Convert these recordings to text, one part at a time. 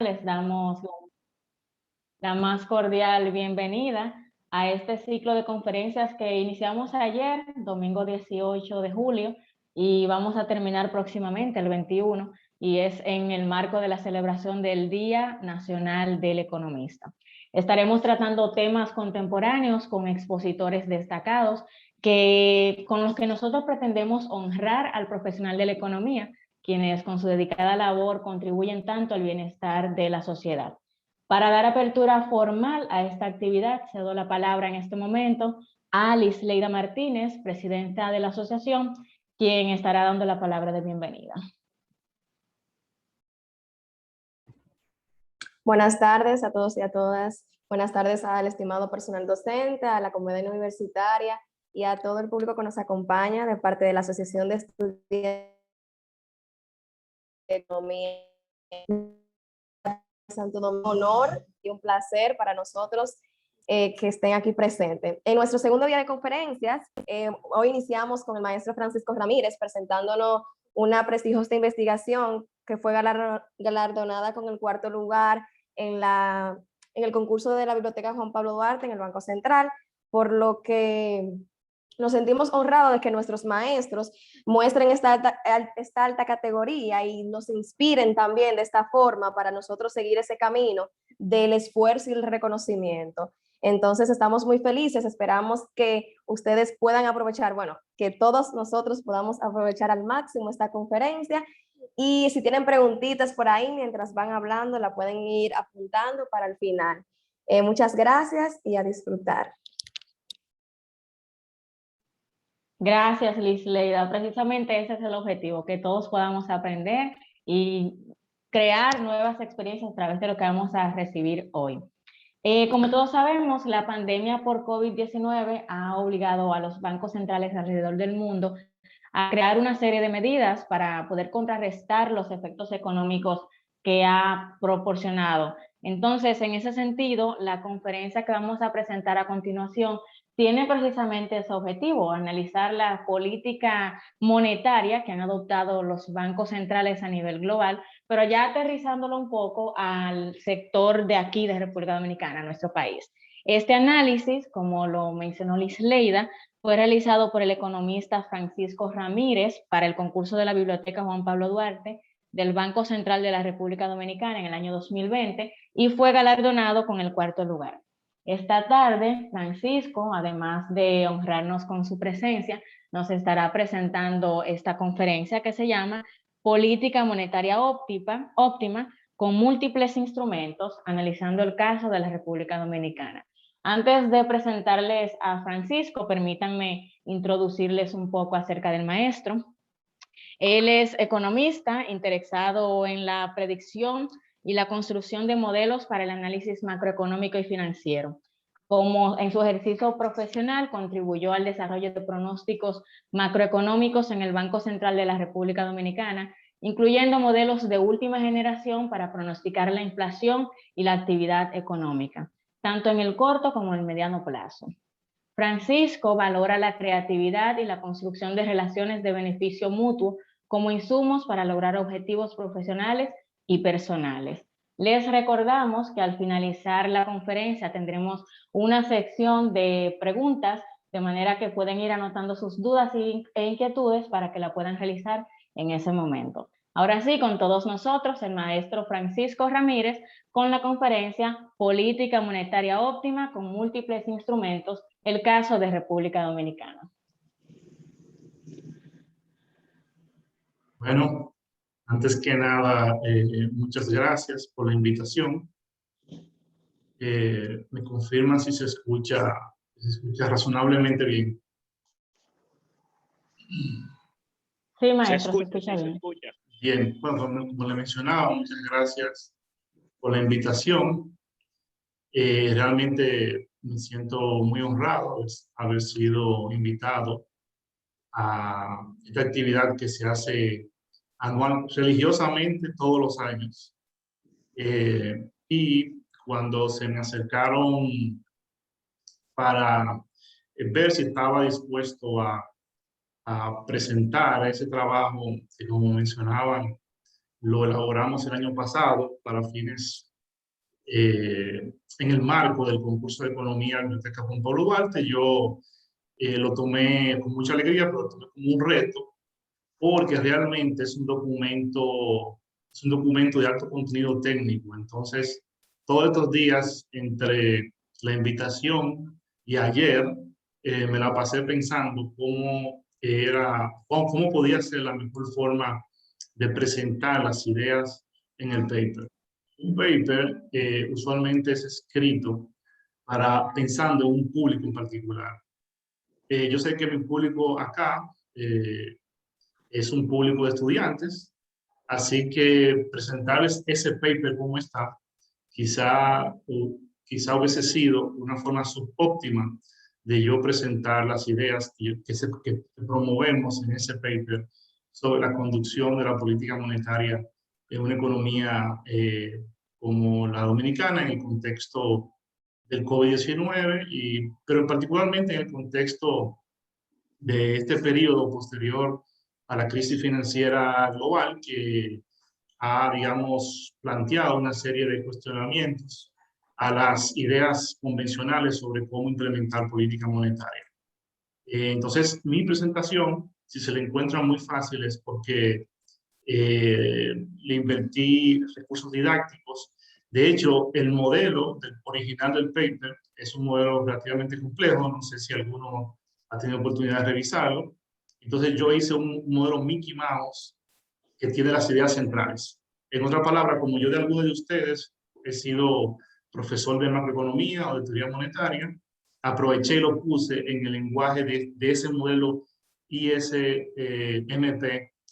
les damos la más cordial bienvenida a este ciclo de conferencias que iniciamos ayer, domingo 18 de julio, y vamos a terminar próximamente, el 21, y es en el marco de la celebración del Día Nacional del Economista. Estaremos tratando temas contemporáneos con expositores destacados con los que nosotros pretendemos honrar al profesional de la economía, quienes con su dedicada labor contribuyen tanto al bienestar de la sociedad. Para dar apertura formal a esta actividad, cedo la palabra en este momento a Lisleida Martínez, presidenta de la asociación, quien estará dando la palabra de bienvenida. Buenas tardes a todos y a todas. Buenas tardes al estimado personal docente, a la comunidad universitaria y a todo el público que nos acompaña de parte de la Asociación de Estudiantes de Economía Santo Domingo. Honor y un placer para nosotros que estén aquí presentes. En nuestro segundo día de conferencias, hoy iniciamos con el maestro Francisco Ramírez presentándonos una prestigiosa investigación que fue galardonada con el 4º lugar en el concurso de la Biblioteca Juan Pablo Duarte en el Banco Central, por lo que nos sentimos honrados de que nuestros maestros muestren esta alta categoría y nos inspiren también de esta forma para nosotros seguir ese camino del esfuerzo y el reconocimiento. Entonces estamos muy felices, esperamos que ustedes puedan aprovechar, que todos nosotros podamos aprovechar al máximo esta conferencia, y si tienen preguntitas por ahí mientras van hablando, la pueden ir apuntando para el final. Muchas gracias y a disfrutar. Gracias, Lisleida. Precisamente ese es el objetivo, que todos podamos aprender y crear nuevas experiencias a través de lo que vamos a recibir hoy. Como todos sabemos, la pandemia por COVID-19 ha obligado a los bancos centrales alrededor del mundo a crear una serie de medidas para poder contrarrestar los efectos económicos que ha proporcionado. Entonces, en ese sentido, la conferencia que vamos a presentar a continuación tiene precisamente ese objetivo: analizar la política monetaria que han adoptado los bancos centrales a nivel global, pero ya aterrizándolo un poco al sector de aquí de República Dominicana, nuestro país. Este análisis, como lo mencionó Lisleida, fue realizado por el economista Francisco Ramírez para el concurso de la Biblioteca Juan Pablo Duarte del Banco Central de la República Dominicana en el año 2020 y fue galardonado con el 4º lugar. Esta tarde, Francisco, además de honrarnos con su presencia, nos estará presentando esta conferencia que se llama Política Monetaria Óptima con múltiples instrumentos, analizando el caso de la República Dominicana. Antes de presentarles a Francisco, permítanme introducirles un poco acerca del maestro. Él es economista interesado en la predicción y la construcción de modelos para el análisis macroeconómico y financiero. Como en su ejercicio profesional contribuyó al desarrollo de pronósticos macroeconómicos en el Banco Central de la República Dominicana, incluyendo modelos de última generación para pronosticar la inflación y la actividad económica, tanto en el corto como en el mediano plazo. Francisco valora la creatividad y la construcción de relaciones de beneficio mutuo como insumos para lograr objetivos profesionales y personales. Les recordamos que al finalizar la conferencia tendremos una sección de preguntas, de manera que pueden ir anotando sus dudas e inquietudes para que la puedan realizar en ese momento. Ahora sí, con todos nosotros, el maestro Francisco Ramírez, con la conferencia Política Monetaria Óptima con múltiples instrumentos, el caso de República Dominicana. Bueno, antes que nada, muchas gracias por la invitación. Me confirman si se escucha razonablemente bien. Sí, maestro, se escucha bien. Bien, bueno, como le mencionaba, muchas gracias por la invitación. Realmente me siento muy honrado de haber sido invitado a esta actividad que se hace religiosamente todos los años. Y cuando se me acercaron para ver si estaba dispuesto a presentar ese trabajo que, como mencionaban, lo elaboramos el año pasado para fines, en el marco del concurso de economía de la Biblioteca Juan Pablo Duarte. Yo lo tomé con mucha alegría, pero lo tomé como un reto, porque realmente es un documento de alto contenido técnico. Entonces, todos estos días, entre la invitación y ayer, me la pasé pensando cómo podía ser la mejor forma de presentar las ideas en el paper. Un paper usualmente es escrito pensando en un público en particular. Yo sé que mi público acá es un público de estudiantes, así que presentarles ese paper como está, quizá hubiese sido una forma subóptima de yo presentar las ideas que promovemos en ese paper sobre la conducción de la política monetaria en una economía como la dominicana en el contexto del COVID-19, pero particularmente en el contexto de este periodo posterior a la crisis financiera global, que ha, digamos, planteado una serie de cuestionamientos a las ideas convencionales sobre cómo implementar política monetaria. Entonces, mi presentación, si se le encuentra muy fácil, es porque le invertí recursos didácticos. De hecho, el modelo original del paper es un modelo relativamente complejo, no sé si alguno ha tenido oportunidad de revisarlo. Entonces yo hice un modelo Mickey Mouse que tiene las ideas centrales. En otra palabra, como yo de algunos de ustedes he sido profesor de macroeconomía o de teoría monetaria, aproveché y lo puse en el lenguaje de ese modelo ISMP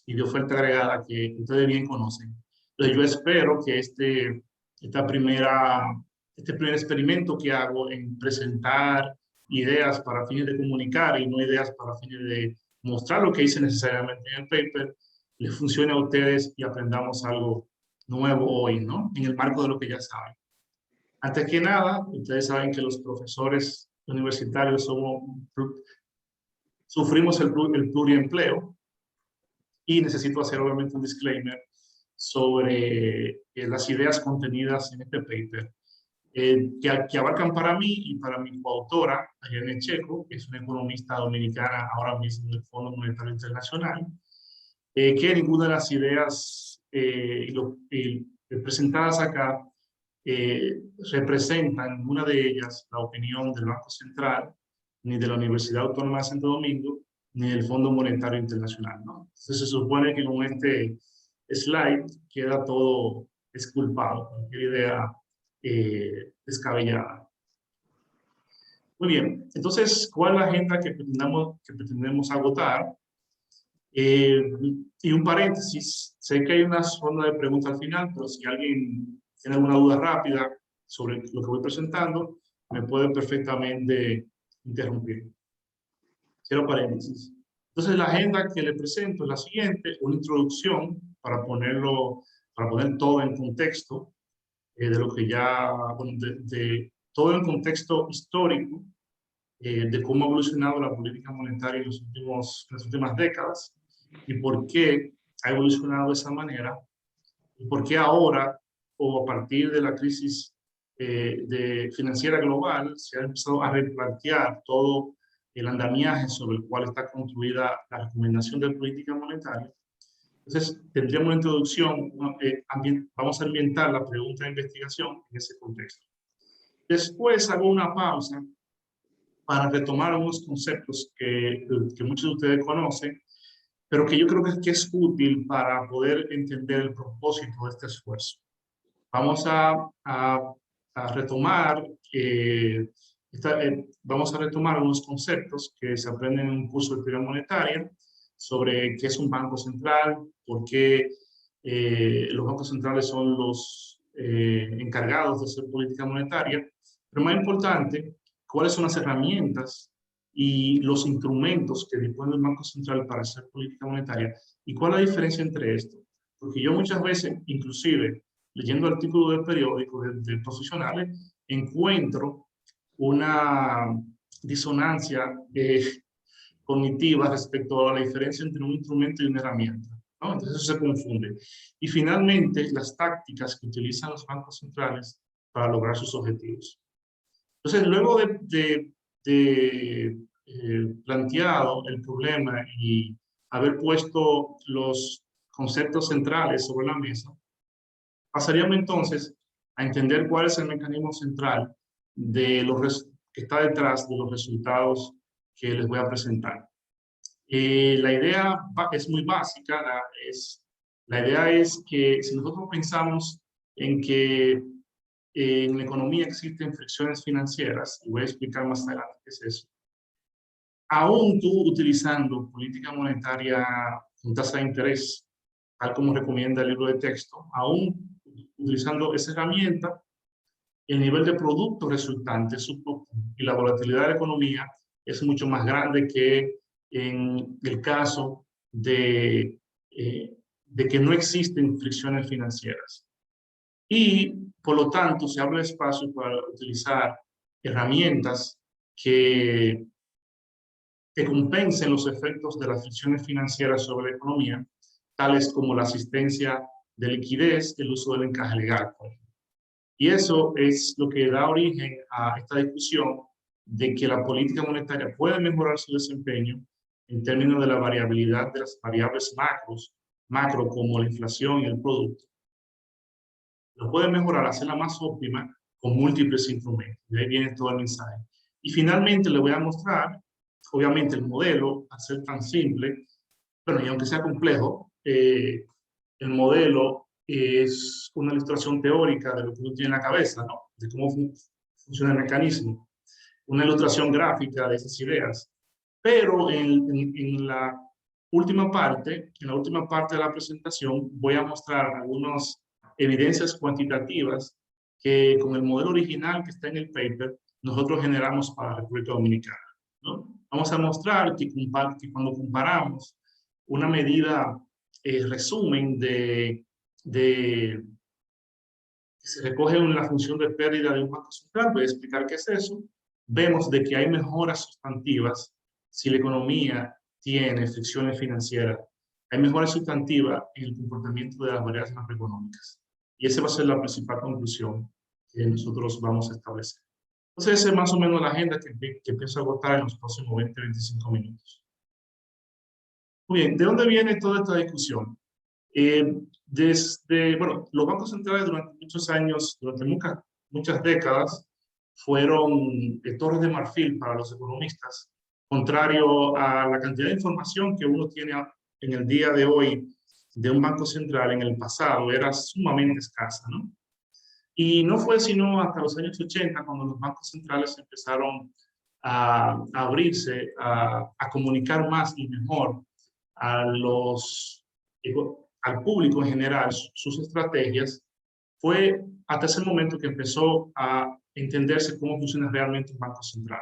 y de oferta agregada que ustedes bien conocen. Entonces yo espero que este primer experimento que hago en presentar ideas para fines de comunicar y no ideas para fines de mostrar lo que hice necesariamente en el paper, les funcione a ustedes y aprendamos algo nuevo hoy, ¿no? En el marco de lo que ya saben. Antes que nada, ustedes saben que los profesores universitarios sufrimos el pluriempleo, y necesito hacer obviamente un disclaimer sobre las ideas contenidas en este paper, que abarcan para mí y para mi coautora, Ayane Checo, que es una economista dominicana ahora mismo en el Fondo Monetario Internacional, que ninguna de las ideas presentadas acá representan, ninguna de ellas, la opinión del Banco Central, ni de la Universidad Autónoma de Santo Domingo, ni del Fondo Monetario Internacional, ¿no? Entonces se supone que con este slide queda todo exculpado, cualquier idea descabellada. Muy bien, entonces, ¿cuál es la agenda que pretendemos agotar? Y un paréntesis, sé que hay una ronda de preguntas al final, pero si alguien tiene alguna duda rápida sobre lo que voy presentando, me puede perfectamente interrumpir. Cierro paréntesis. Entonces, la agenda que le presento es la siguiente: una introducción para poner todo en contexto de lo que ya, bueno, de todo en contexto histórico de cómo ha evolucionado la política monetaria en las últimas décadas y por qué ha evolucionado de esa manera y por qué ahora, o a partir de la crisis financiera global, se ha empezado a replantear todo el andamiaje sobre el cual está construida la recomendación de política monetaria. Entonces, tendríamos una introducción, vamos a ambientar la pregunta de investigación en ese contexto. Después hago una pausa para retomar algunos conceptos que muchos de ustedes conocen, pero que yo creo que es útil para poder entender el propósito de este esfuerzo. Vamos a retomar algunos conceptos que se aprenden en un curso de teoría monetaria sobre qué es un banco central, por qué los bancos centrales son los encargados de hacer política monetaria, pero más importante, cuáles son las herramientas y los instrumentos que dispone el Banco Central para hacer política monetaria y cuál es la diferencia entre esto. Porque yo muchas veces, inclusive, leyendo artículos de periódicos de profesionales, encuentro una disonancia cognitiva respecto a la diferencia entre un instrumento y una herramienta. ¿no? Entonces eso se confunde. Y finalmente, las tácticas que utilizan los bancos centrales para lograr sus objetivos. Entonces, luego de planteado el problema y haber puesto los conceptos centrales sobre la mesa, pasaríamos entonces a entender cuál es el mecanismo central de que está detrás de los resultados que les voy a presentar. La idea es muy básica, la idea es que si nosotros pensamos en que en la economía existen fricciones financieras, y voy a explicar más adelante qué es eso, aún tú utilizando política monetaria con tasa de interés, tal como recomienda el libro de texto, aún utilizando esa herramienta, el nivel de producto resultante y la volatilidad de la economía es mucho más grande que en el caso de que no existen fricciones financieras. Y, por lo tanto, se abre espacio para utilizar herramientas que compensen los efectos de las fricciones financieras sobre la economía, tales como la asistencia de liquidez, el uso del encaje legal, por ejemplo. Y eso es lo que da origen a esta discusión de que la política monetaria puede mejorar su desempeño en términos de la variabilidad de las variables macro como la inflación y el producto. Lo puede mejorar, hacerla más óptima con múltiples instrumentos. De ahí viene todo el mensaje. Y finalmente le voy a mostrar, obviamente, el modelo, al ser tan simple, bueno, y aunque sea complejo, el modelo es una ilustración teórica de lo que uno tiene en la cabeza, ¿no? De cómo funciona el mecanismo. Una ilustración gráfica de esas ideas. Pero en la última parte de la presentación, voy a mostrar algunas evidencias cuantitativas que con el modelo original que está en el paper, nosotros generamos para la República Dominicana, ¿no? Vamos a mostrar que cuando comparamos una medida resumen que se recoge en la función de pérdida de un banco central, voy a explicar qué es eso, vemos de que hay mejoras sustantivas si la economía tiene fricciones financieras. Hay mejoras sustantivas en el comportamiento de las variables macroeconómicas. Y esa va a ser la principal conclusión que nosotros vamos a establecer. Entonces, esa es más o menos la agenda que pienso agotar en los próximos 20-25 minutos. Muy bien, ¿de dónde viene toda esta discusión? Bueno, los bancos centrales durante muchos años, durante muchas décadas, fueron torres de marfil para los economistas, contrario a la cantidad de información que uno tiene en el día de hoy de un banco central. En el pasado era sumamente escasa, ¿no? Y no fue sino hasta los años 80 cuando los bancos centrales empezaron a abrirse, a comunicar más y mejor al público en general sus estrategias. Fue hasta ese momento que empezó a entenderse cómo funciona realmente un banco central,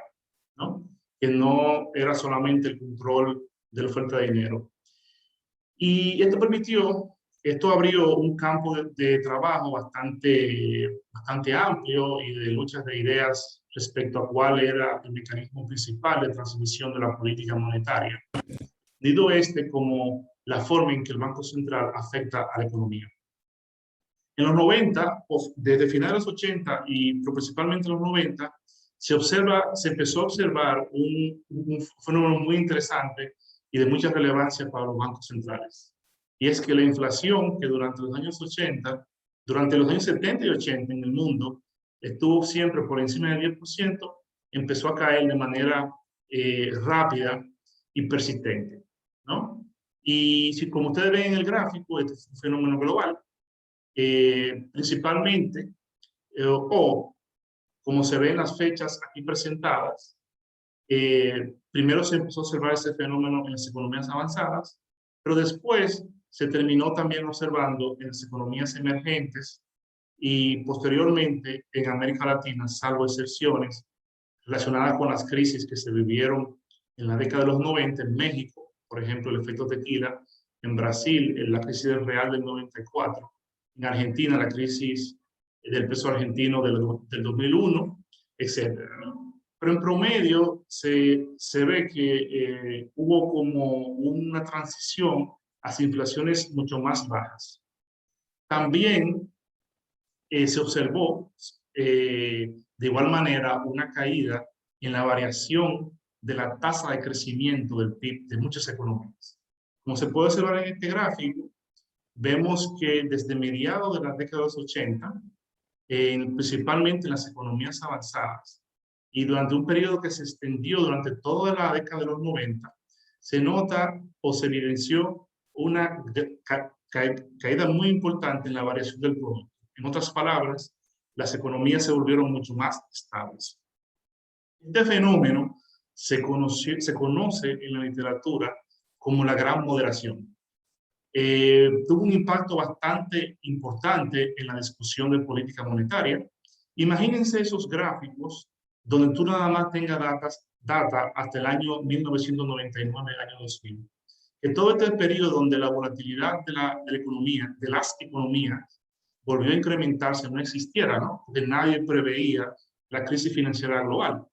¿no? Que no era solamente el control de la oferta de dinero. Y esto abrió un campo de trabajo bastante amplio y de luchas de ideas respecto a cuál era el mecanismo principal de transmisión de la política monetaria. Digo como la forma en que el Banco Central afecta a la economía. En los 90, desde finales de los 80 y principalmente en los 90, se empezó a observar un fenómeno muy interesante y de mucha relevancia para los bancos centrales. Y es que la inflación que durante los años 70 y 80 en el mundo estuvo siempre por encima del 10%, empezó a caer de manera rápida y persistente, ¿no? Y como ustedes ven en el gráfico, este es un fenómeno global, principalmente, como se ven las fechas aquí presentadas, primero se empezó a observar ese fenómeno en las economías avanzadas, pero después se terminó también observando en las economías emergentes y posteriormente en América Latina, salvo excepciones relacionadas con las crisis que se vivieron en la década de los 90 en México, por ejemplo, el efecto tequila, en Brasil, la crisis del real del 94, en Argentina, la crisis del peso argentino del 2001, etcétera, ¿no? Pero en promedio se ve que hubo como una transición hacia inflaciones mucho más bajas. También se observó de igual manera una caída en la variación de la tasa de crecimiento del PIB de muchas economías. Como se puede observar en este gráfico, vemos que desde mediados de la década de los 80, principalmente en las economías avanzadas, y durante un periodo que se extendió durante toda la década de los 90, se nota o se evidenció una caída muy importante en la variación del producto. En otras palabras, las economías se volvieron mucho más estables. Este fenómeno se conoce en la literatura como la gran moderación. Tuvo un impacto bastante importante en la discusión de política monetaria. Imagínense esos gráficos donde tú nada más tengas data hasta el año 1999, el año 2000. Que todo este periodo donde la volatilidad de la economía, de las economías, volvió a incrementarse, no existiera, ¿no? Porque nadie preveía la crisis financiera global.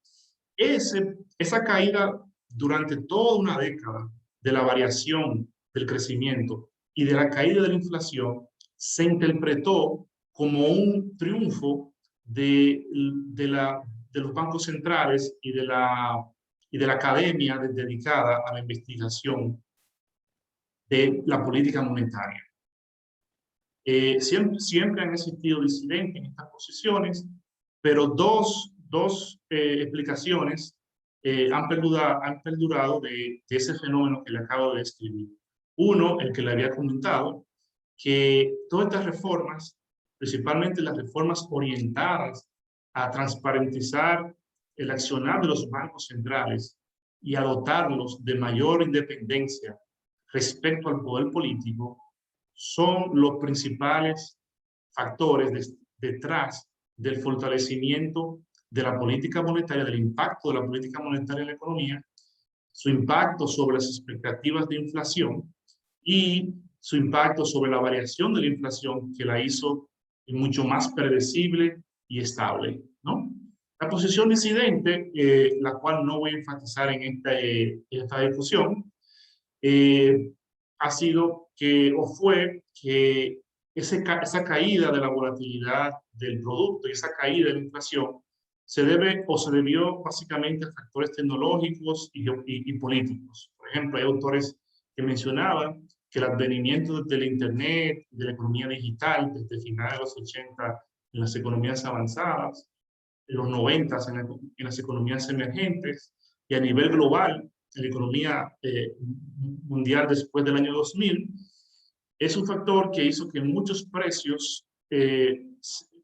Esa caída durante toda una década de la variación del crecimiento y de la caída de la inflación se interpretó como un triunfo de los bancos centrales y de la academia dedicada a la investigación de la política monetaria. Siempre han existido disidentes en estas posiciones, pero dos explicaciones han perdurado de ese fenómeno que le acabo de describir. Uno, el que le había comentado, que todas estas reformas, principalmente las reformas orientadas a transparentizar el accionar de los bancos centrales y a dotarlos de mayor independencia respecto al poder político, son los principales factores detrás del fortalecimiento de la política monetaria, del impacto de la política monetaria en la economía, su impacto sobre las expectativas de inflación y su impacto sobre la variación de la inflación que la hizo mucho más predecible y estable, ¿no? La posición disidente, la cual no voy a enfatizar en esta discusión, ha sido fue que esa caída de la volatilidad del producto y esa caída de la inflación se debió básicamente a factores tecnológicos y políticos. Por ejemplo, hay autores que mencionaban que el advenimiento del Internet, de la economía digital, desde finales de los 80 en las economías avanzadas, en los 90 en las economías emergentes y a nivel global, en la economía mundial después del año 2000, es un factor que hizo que muchos precios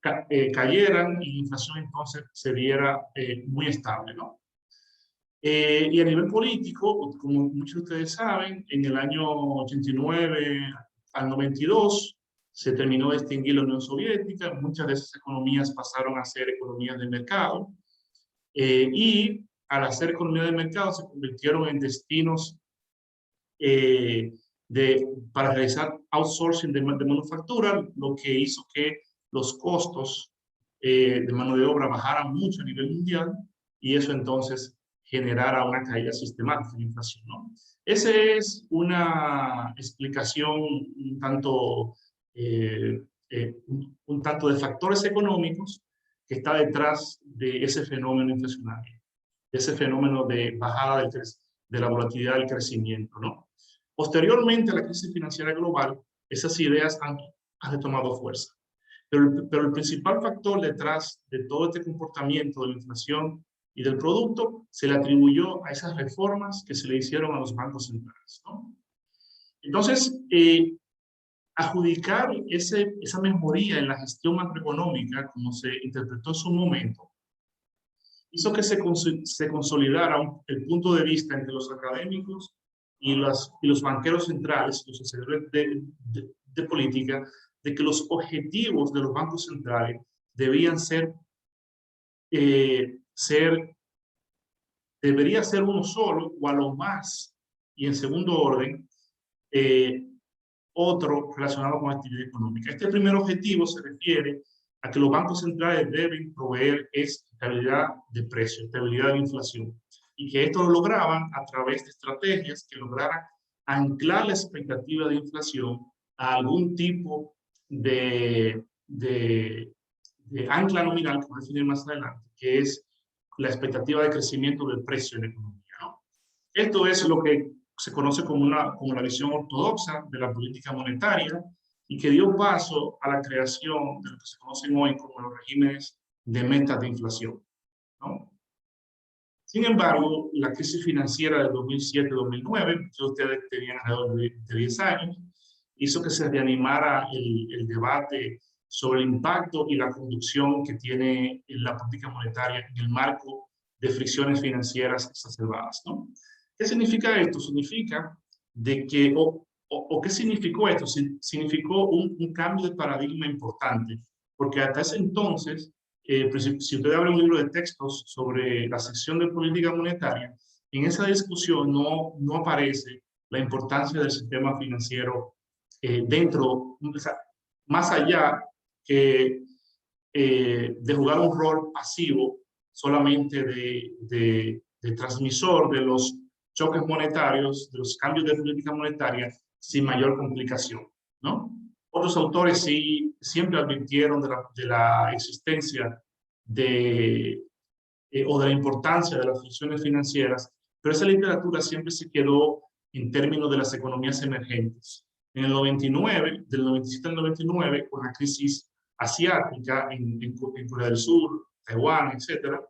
cayeran y la inflación entonces se viera muy estable, ¿no? Y a nivel político, como muchos de ustedes saben, en el año 89 al 92 se terminó de extinguir la Unión Soviética, muchas de esas economías pasaron a ser economías de mercado, y al hacer economía de mercado se convirtieron en destinos para realizar outsourcing de manufactura, lo que hizo que los costos de mano de obra bajaran mucho a nivel mundial y eso entonces generara una caída sistemática de la inflación, ¿no? Esa es una explicación un tanto de factores económicos que está detrás de ese fenómeno inflacionario, de ese fenómeno de bajada de la volatilidad del crecimiento, ¿no? Posteriormente a la crisis financiera global, esas ideas han retomado fuerza. Pero el principal factor detrás de todo este comportamiento de la inflación y del producto se le atribuyó a esas reformas que se le hicieron a los bancos centrales, ¿no? Entonces, adjudicar esa mejoría en la gestión macroeconómica, como se interpretó en su momento, hizo que se consolidara el punto de vista entre los académicos y los banqueros centrales, los hacedores de política, de que los objetivos de los bancos centrales debían debería ser uno solo o a lo más, y en segundo orden, otro relacionado con la actividad económica. Este primer objetivo se refiere a que los bancos centrales deben proveer estabilidad de precios, estabilidad de inflación, y que esto lo lograban a través de estrategias que lograran anclar la expectativa de inflación a algún tipo de ancla nominal, que voy a definir más adelante, que es la expectativa de crecimiento del precio en la economía, ¿no? Esto es lo que se conoce como la visión ortodoxa de la política monetaria y que dio paso a la creación de lo que se conocen hoy como los regímenes de metas de inflación, ¿no? Sin embargo, la crisis financiera del 2007-2009, que ustedes tenían alrededor de 10 años, hizo que se reanimara el debate sobre el impacto y la conducción que tiene la política monetaria en el marco de fricciones financieras exacerbadas, ¿no? ¿Qué significa esto? Significa de que, ¿qué significó esto? Significó un cambio de paradigma importante, porque hasta ese entonces, si usted abre un libro de textos sobre la sección de política monetaria, en esa discusión no aparece la importancia del sistema financiero dentro, o sea, más allá que de jugar un rol pasivo solamente de transmisor de los choques monetarios, de los cambios de política monetaria sin mayor complicación, ¿no? Otros autores sí siempre advirtieron de la existencia o de la importancia de las funciones financieras, pero esa literatura siempre se quedó en términos de las economías emergentes. En el 99, del 97 al 99, con la crisis asiática en Corea del Sur, Taiwán, etc.,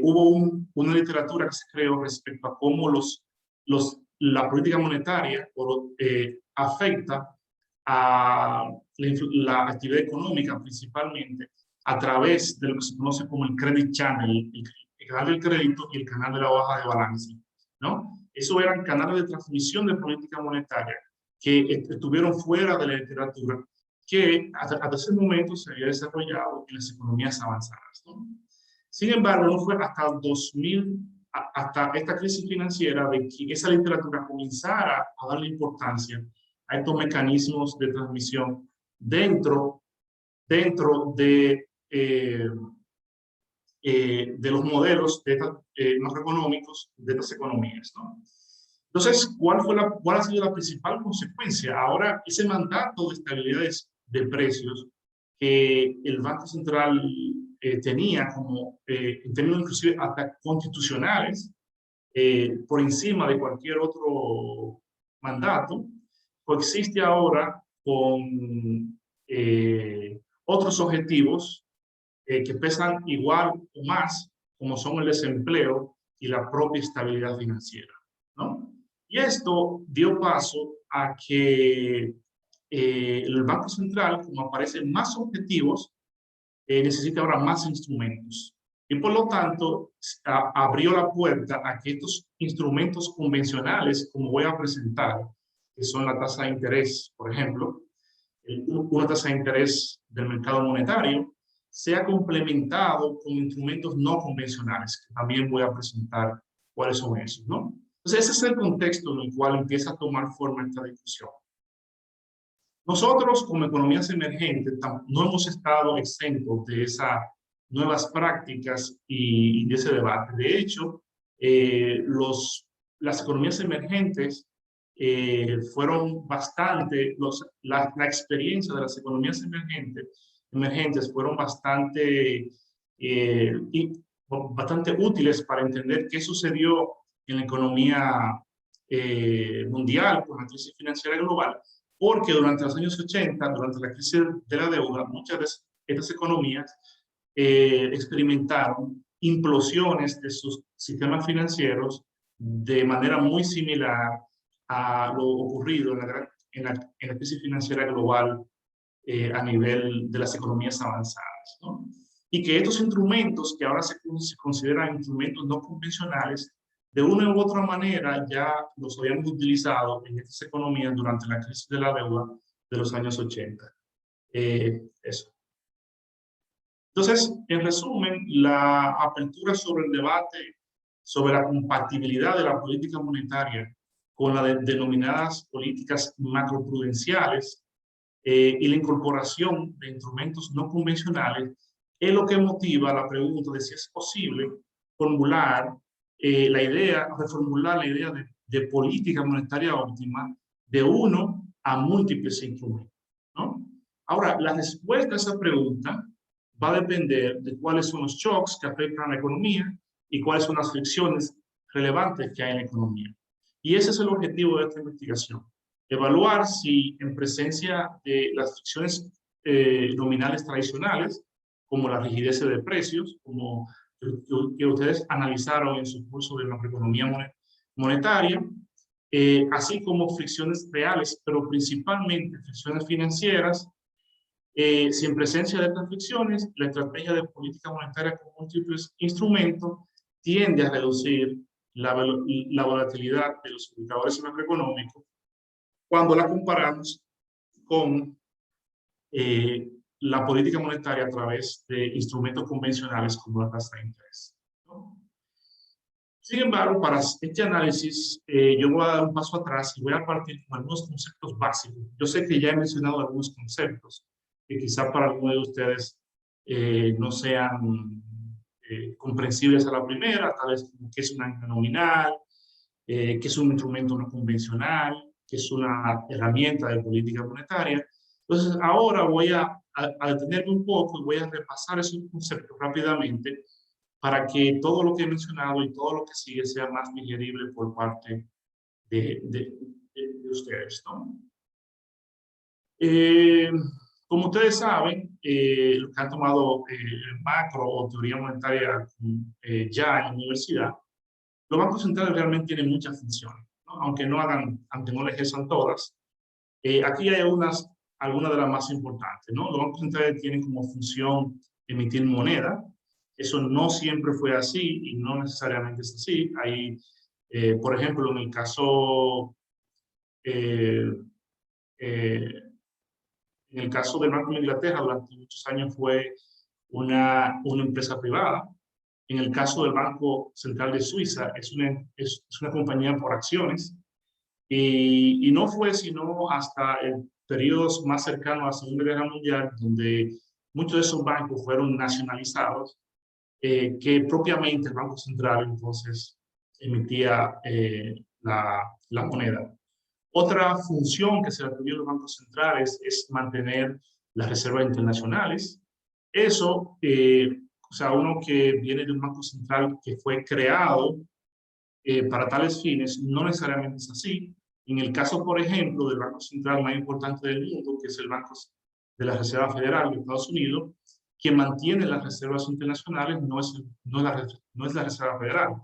hubo una literatura que se creó respecto a cómo la política monetaria afecta a la actividad económica principalmente a través de lo que se conoce como el credit channel, el canal del crédito y el canal de la hoja de balance, ¿no? Esos eran canales de transmisión de política monetaria que estuvieron fuera de la literatura que hasta ese momento se había desarrollado en las economías avanzadas, ¿no? Sin embargo, no fue hasta 2000, hasta esta crisis financiera, de que esa literatura comenzara a darle importancia a estos mecanismos de transmisión dentro de los modelos macroeconómicos de estas economías, ¿no? Entonces, ¿cuál ha sido la principal consecuencia? Ahora, ese mandato de estabilidad de precios que el Banco Central tenía como, en términos inclusive hasta constitucionales, por encima de cualquier otro mandato, coexiste ahora con otros objetivos que pesan igual o más, como son el desempleo y la propia estabilidad financiera, ¿no? Y esto dio paso a que el Banco Central, como aparecen más objetivos, necesita ahora más instrumentos. Y por lo tanto, abrió la puerta a que estos instrumentos convencionales, como voy a presentar, que son la tasa de interés, por ejemplo, una tasa de interés del mercado monetario, sea complementado con instrumentos no convencionales, que también voy a presentar cuáles son esos, ¿no? Entonces, ese es el contexto en el cual empieza a tomar forma esta discusión. Nosotros, como economías emergentes, no hemos estado exentos de esas nuevas prácticas y de ese debate. De hecho, las economías emergentes fueron bastante, la experiencia de las economías emergentes fueron bastante útiles para entender qué sucedió en la economía mundial con la crisis financiera global, porque durante los años 80, durante la crisis de la deuda, muchas de estas economías experimentaron implosiones de sus sistemas financieros de manera muy similar a lo ocurrido en la crisis financiera global a nivel de las economías avanzadas, ¿no? Y que estos instrumentos, que ahora se consideran instrumentos no convencionales, de una u otra manera ya los habíamos utilizado en estas economías durante la crisis de la deuda de los años 80. Eso. Entonces, en resumen, la apertura sobre el debate sobre la compatibilidad de la política monetaria con las denominadas políticas macroprudenciales y la incorporación de instrumentos no convencionales es lo que motiva la pregunta de si es posible formular la idea, reformular la idea de política monetaria óptima de uno a múltiples instrumentos, ¿no? Ahora, la respuesta a esa pregunta va a depender de cuáles son los shocks que afectan a la economía y cuáles son las fricciones relevantes que hay en la economía. Y ese es el objetivo de esta investigación. Evaluar si en presencia de las fricciones nominales tradicionales, como la rigidez de precios, como que ustedes analizaron en su curso de macroeconomía monetaria, así como fricciones reales, pero principalmente fricciones financieras. Si en presencia de estas fricciones, la estrategia de política monetaria con múltiples instrumentos tiende a reducir la volatilidad de los indicadores macroeconómicos cuando la comparamos con la política monetaria a través de instrumentos convencionales como la tasa de interés, ¿no? Sin embargo, para este análisis, yo voy a dar un paso atrás y voy a partir con algunos conceptos básicos. Yo sé que ya he mencionado algunos conceptos que quizá para algunos de ustedes no sean comprensibles a la primera, tal vez como qué es una nominal, qué es un instrumento no convencional, qué es una herramienta de política monetaria. Entonces, ahora voy a detenerme un poco y voy a repasar esos conceptos rápidamente para que todo lo que he mencionado y todo lo que sigue sea más digerible por parte de ustedes, ¿no? Como ustedes saben, los que han tomado macro o teoría monetaria ya en la universidad, los bancos centrales realmente tienen muchas funciones, ¿no? Aunque no le ejerzan todas. Aquí hay algunas de las más importantes, ¿no? Los bancos centrales tienen como función emitir moneda. Eso no siempre fue así y no necesariamente es así. Hay, por ejemplo, en el caso del Banco de Inglaterra, durante muchos años fue una empresa privada. En el caso del Banco Central de Suiza, es una compañía por acciones. Y no fue sino hasta el periodo más cercano a la Segunda Guerra Mundial, donde muchos de esos bancos fueron nacionalizados, que propiamente el Banco Central entonces emitía la moneda. Otra función que se le atribuye a los bancos centrales es mantener las reservas internacionales. Eso, o sea, uno que viene de un banco central que fue creado para tales fines, no necesariamente es así. En el caso, por ejemplo, del banco central más importante del mundo, que es el Banco de la Reserva Federal de Estados Unidos, quien mantiene las reservas internacionales no es la Reserva Federal,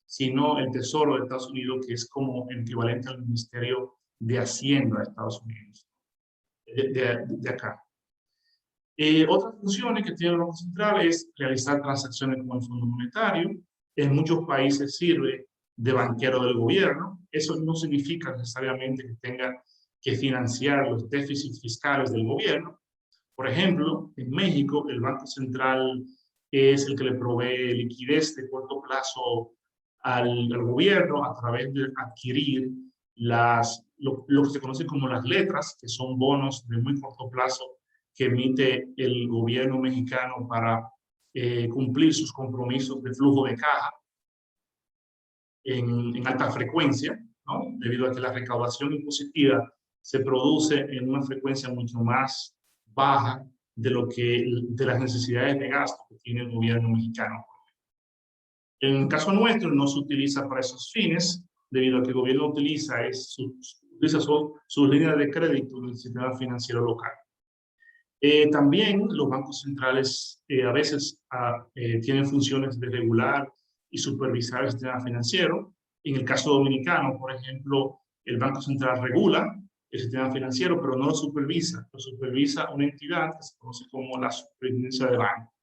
sino el Tesoro de Estados Unidos, que es como el equivalente al Ministerio de Hacienda de Estados Unidos, de acá. Otras funciones que tiene el Banco Central es realizar transacciones con el Fondo Monetario. En muchos países sirve de banquero del gobierno. Eso no significa necesariamente que tenga que financiar los déficits fiscales del gobierno. Por ejemplo, en México, el Banco Central es el que le provee liquidez de corto plazo al gobierno a través de adquirir lo que se conoce como las letras, que son bonos de muy corto plazo que emite el gobierno mexicano para cumplir sus compromisos de flujo de caja en alta frecuencia, ¿no? Debido a que la recaudación impositiva se produce en una frecuencia mucho más baja de las necesidades de gasto que tiene el gobierno mexicano. En el caso nuestro no se utiliza para esos fines, debido a que el gobierno utiliza sus líneas de crédito en el sistema financiero local. También los bancos centrales a veces tienen funciones de regular y supervisar el sistema financiero. En el caso dominicano, por ejemplo, el Banco Central regula el sistema financiero, pero no lo supervisa. Lo supervisa una entidad que se conoce como la Superintendencia de Bancos,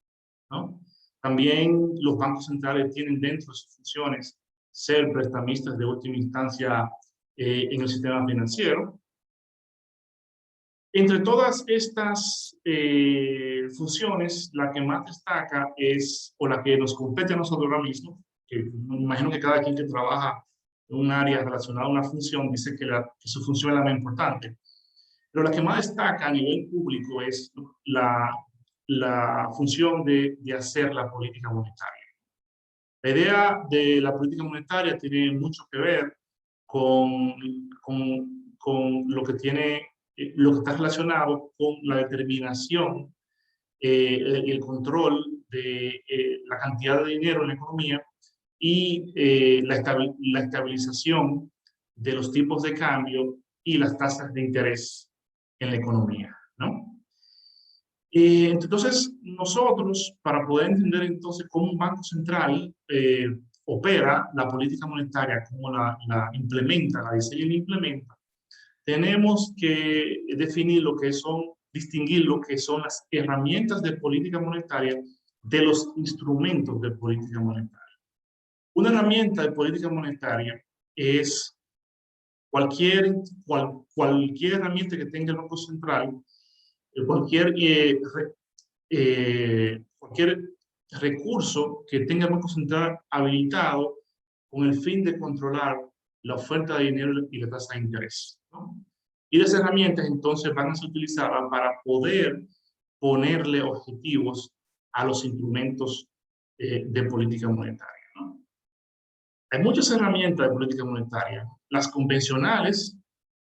¿no? También los bancos centrales tienen dentro de sus funciones ser prestamistas de última instancia en el sistema financiero. Entre todas estas funciones, la que más destaca o la que nos compete a nosotros ahora mismo, que me imagino que cada quien que trabaja en un área relacionada a una función dice que su función es la más importante, pero la que más destaca a nivel público es la función de hacer la política monetaria. La idea de la política monetaria tiene mucho que ver con, lo que tiene, lo que está relacionado con la determinación y el control de la cantidad de dinero en la economía y la estabilización de los tipos de cambio y las tasas de interés en la economía, ¿no? Entonces, nosotros, para poder entender entonces cómo un banco central opera la política monetaria, cómo la implementa, la diseña y la implementa, tenemos que definir lo que son, distinguir lo que son las herramientas de política monetaria de los instrumentos de política monetaria. Una herramienta de política monetaria es cualquier herramienta que tenga el Banco Central, cualquier recurso que tenga el Banco Central habilitado con el fin de controlar la oferta de dinero y la tasa de interés, ¿no? Y las herramientas entonces van a ser utilizadas para poder ponerle objetivos a los instrumentos de política monetaria, ¿no? Hay muchas herramientas de política monetaria. Las convencionales,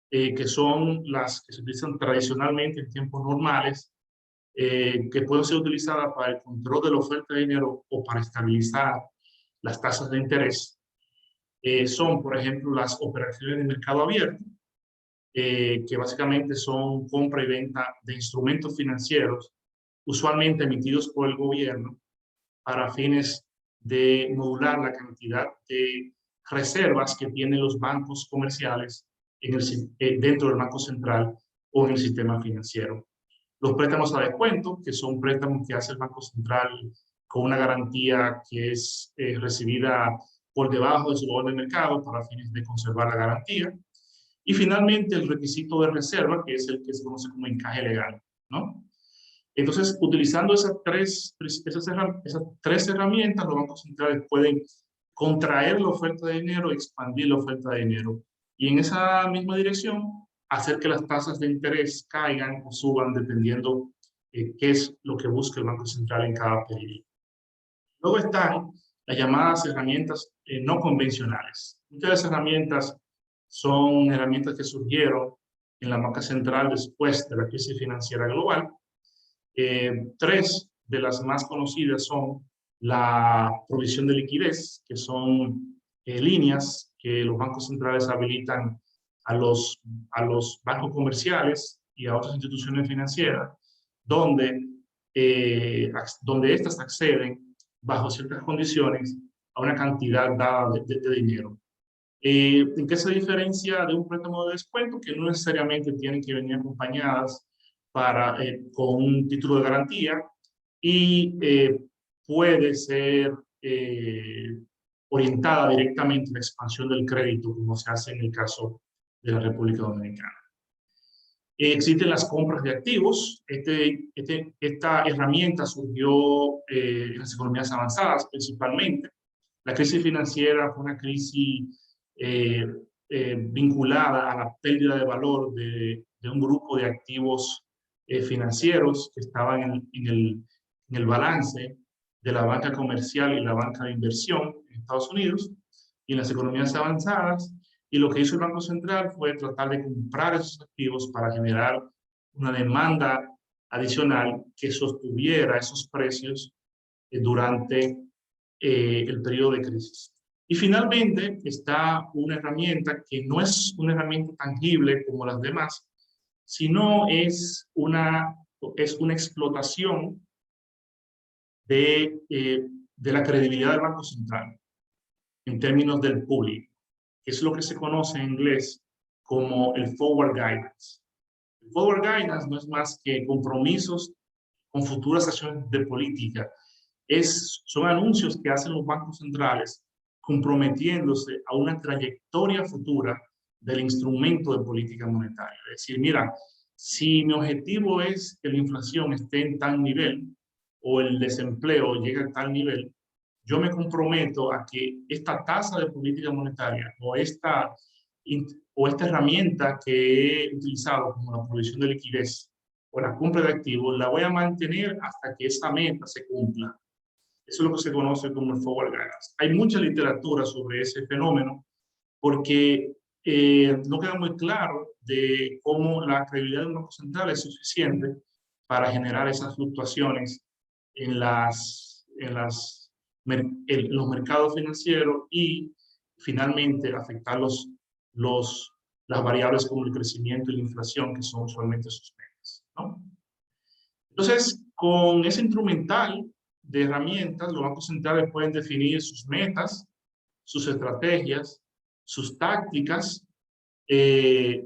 que son las que se utilizan tradicionalmente en tiempos normales, que pueden ser utilizadas para el control de la oferta de dinero o para estabilizar las tasas de interés, son, por ejemplo, las operaciones de mercado abierto, que básicamente son compra y venta de instrumentos financieros, usualmente emitidos por el gobierno, para fines de modular la cantidad de reservas que tienen los bancos comerciales dentro del Banco Central o en el sistema financiero. Los préstamos a descuento, que son préstamos que hace el Banco Central con una garantía que es recibida por debajo de su valor de mercado para fines de conservar la garantía. Y finalmente el requisito de reserva, que es el que se conoce como encaje legal, ¿no? Entonces, utilizando esas tres herramientas, los bancos centrales pueden contraer la oferta de dinero y expandir la oferta de dinero. Y en esa misma dirección, hacer que las tasas de interés caigan o suban dependiendo qué es lo que busca el Banco Central en cada periodo. Luego están las llamadas herramientas no convencionales. Muchas de esas herramientas son herramientas que surgieron en la banca central después de la crisis financiera global. Tres de las más conocidas son la provisión de liquidez, que son líneas que los bancos centrales habilitan a los bancos comerciales y a otras instituciones financieras, donde éstas acceden bajo ciertas condiciones a una cantidad dada de dinero. ¿En qué se diferencia de un préstamo de descuento? Que no necesariamente tienen que venir acompañadas con un título de garantía y puede ser orientada directamente a la expansión del crédito, como se hace en el caso de la República Dominicana. Existen las compras de activos. Esta herramienta surgió en las economías avanzadas principalmente. La crisis financiera fue una crisis vinculada a la pérdida de valor de un grupo de activos financieros que estaban en el balance de la banca comercial y la banca de inversión en Estados Unidos y en las economías avanzadas. Y lo que hizo el Banco Central fue tratar de comprar esos activos para generar una demanda adicional que sostuviera esos precios durante el periodo de crisis. Y finalmente está una herramienta que no es una herramienta tangible como las demás, sino es una explotación de la credibilidad del Banco Central en términos del público, que es lo que se conoce en inglés como el forward guidance. El forward guidance no es más que compromisos con futuras acciones de política. Son anuncios que hacen los bancos centrales comprometiéndose a una trayectoria futura del instrumento de política monetaria. Es decir, mira, si mi objetivo es que la inflación esté en tal nivel o el desempleo llegue a tal nivel, yo me comprometo a que esta tasa de política monetaria o esta herramienta que he utilizado como la provisión de liquidez o la compra de activos, la voy a mantener hasta que esa meta se cumpla. Eso es lo que se conoce como el forward guidance. Hay mucha literatura sobre ese fenómeno porque no queda muy claro de cómo la credibilidad de un banco central es suficiente para generar esas fluctuaciones en los mercados financieros y finalmente afectar las variables como el crecimiento y la inflación, que son usualmente sus metas, ¿no? Entonces, con ese instrumental de herramientas, los bancos centrales pueden definir sus metas, sus estrategias, sus tácticas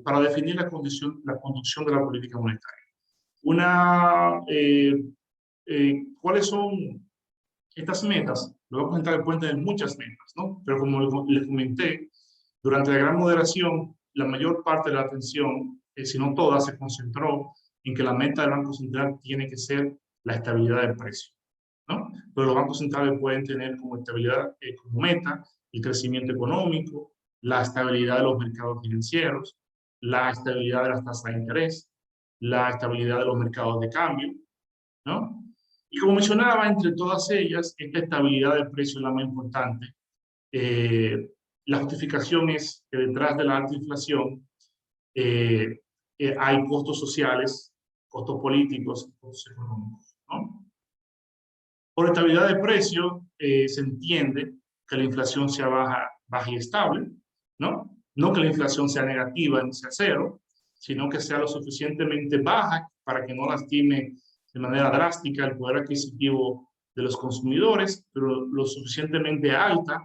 para definir la conducción de la política monetaria. ¿Cuáles son estas metas? Los bancos centrales pueden tener muchas metas, ¿no? Pero como les comenté, durante la gran moderación, la mayor parte de la atención, si no toda, se concentró en que la meta del Banco Central tiene que ser la estabilidad del precio, ¿no? Pero los bancos centrales pueden tener como estabilidad, como meta, el crecimiento económico, la estabilidad de los mercados financieros, la estabilidad de las tasas de interés, la estabilidad de los mercados de cambio, ¿no? Y como mencionaba, entre todas ellas, esta estabilidad del precio es la más importante. La justificación es que detrás de la alta inflación hay costos sociales, costos políticos, costos económicos, ¿no? Por estabilidad de precio se entiende que la inflación sea baja y estable, ¿no? No que la inflación sea negativa ni sea cero, sino que sea lo suficientemente baja para que no lastime de manera drástica el poder adquisitivo de los consumidores, pero lo suficientemente alta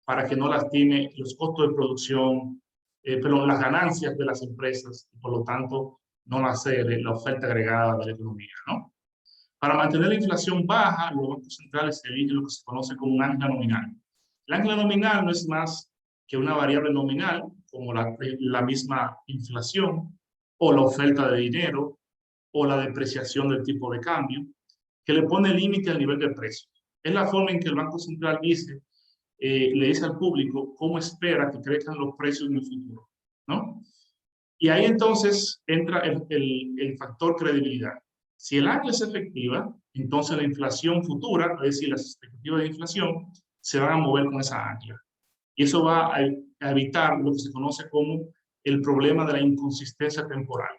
para que no lastime los costos de producción, pero las ganancias de las empresas, y por lo tanto no lacere la oferta agregada de la economía, ¿no? Para mantener la inflación baja, los bancos centrales eligen lo que se conoce como un ancla nominal. El ancla nominal no es más que una variable nominal, como la misma inflación, o la oferta de dinero, o la depreciación del tipo de cambio, que le pone límite al nivel de precio. Es la forma en que el Banco Central le dice al público cómo espera que crezcan los precios en el futuro, ¿no? Y ahí entonces entra el factor credibilidad. Si el ancla es efectiva, entonces la inflación futura, es decir, las expectativas de inflación, se van a mover con esa ancla. Y eso va a evitar lo que se conoce como el problema de la inconsistencia temporal,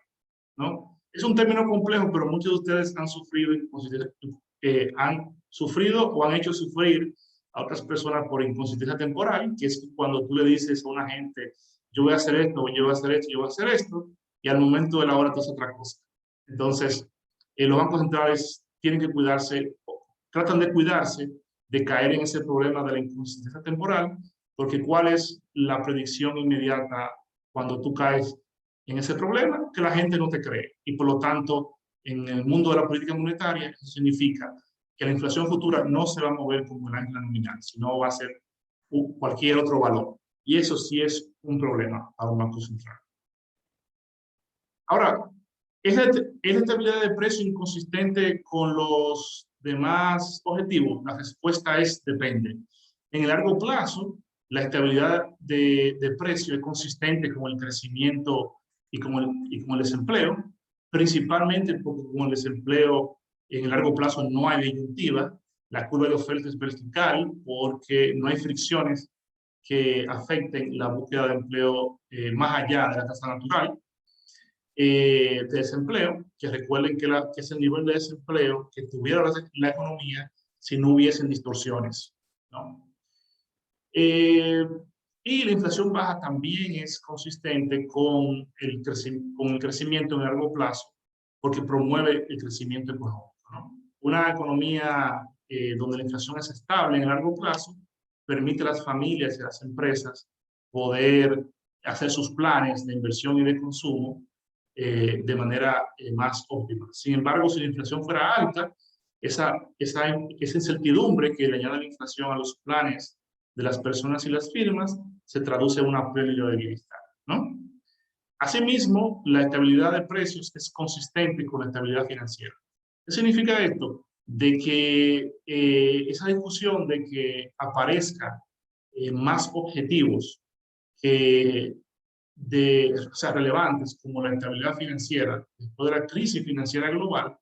¿no? Es un término complejo, pero muchos de ustedes han sufrido o han hecho sufrir a otras personas por inconsistencia temporal, que es cuando tú le dices a una gente, yo voy a hacer esto, yo voy a hacer esto, yo voy a hacer esto, y al momento de la hora tú haces otra cosa. Entonces, los bancos centrales tienen que cuidarse, tratan de cuidarse de caer en ese problema de la inconsistencia temporal, porque ¿cuál es la predicción inmediata cuando tú caes en ese problema? Que la gente no te cree. Y por lo tanto, en el mundo de la política monetaria, eso significa que la inflación futura no se va a mover como el ancla nominal, sino va a ser cualquier otro valor. Y eso sí es un problema para un banco central. Ahora, ¿es la estabilidad de precio inconsistente con los demás objetivos? La respuesta es depende. En el largo plazo, la estabilidad de precio es consistente con el crecimiento y con el desempleo, principalmente porque con el desempleo en el largo plazo no hay disyuntiva, la curva de oferta es vertical porque no hay fricciones que afecten la búsqueda de empleo más allá de la tasa natural. De desempleo, que recuerden que es el nivel de desempleo que tuviera la economía si no hubiesen distorsiones, ¿no? Y la inflación baja también es consistente con el crecimiento en largo plazo, porque promueve el crecimiento económico, ¿no? Una economía donde la inflación es estable en largo plazo permite a las familias y a las empresas poder hacer sus planes de inversión y de consumo de manera más óptima. Sin embargo, si la inflación fuera alta, esa incertidumbre que le añade la inflación a los planes de las personas y las firmas se traduce en una pérdida de bienestar, ¿no? Asimismo, la estabilidad de precios es consistente con la estabilidad financiera. ¿Qué significa esto? De que esa discusión de que aparezca más objetivos o sea, relevantes como la estabilidad financiera después de la crisis financiera global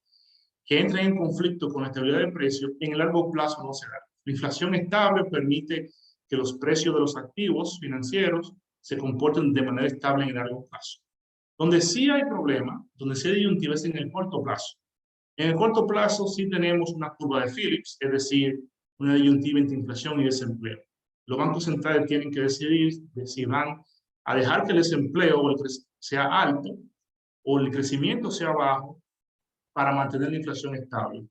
que entren en conflicto con la estabilidad de precios, en el largo plazo no se da. La inflación estable permite que los precios de los activos financieros se comporten de manera estable en el largo plazo. Donde sí hay problema, donde sí hay disyuntiva es en el corto plazo. En el corto plazo sí tenemos una curva de Phillips, es decir, una disyuntiva entre inflación y desempleo. Los bancos centrales tienen que decidir si van a dejar que el desempleo sea alto o el crecimiento sea bajo para mantener la inflación estable,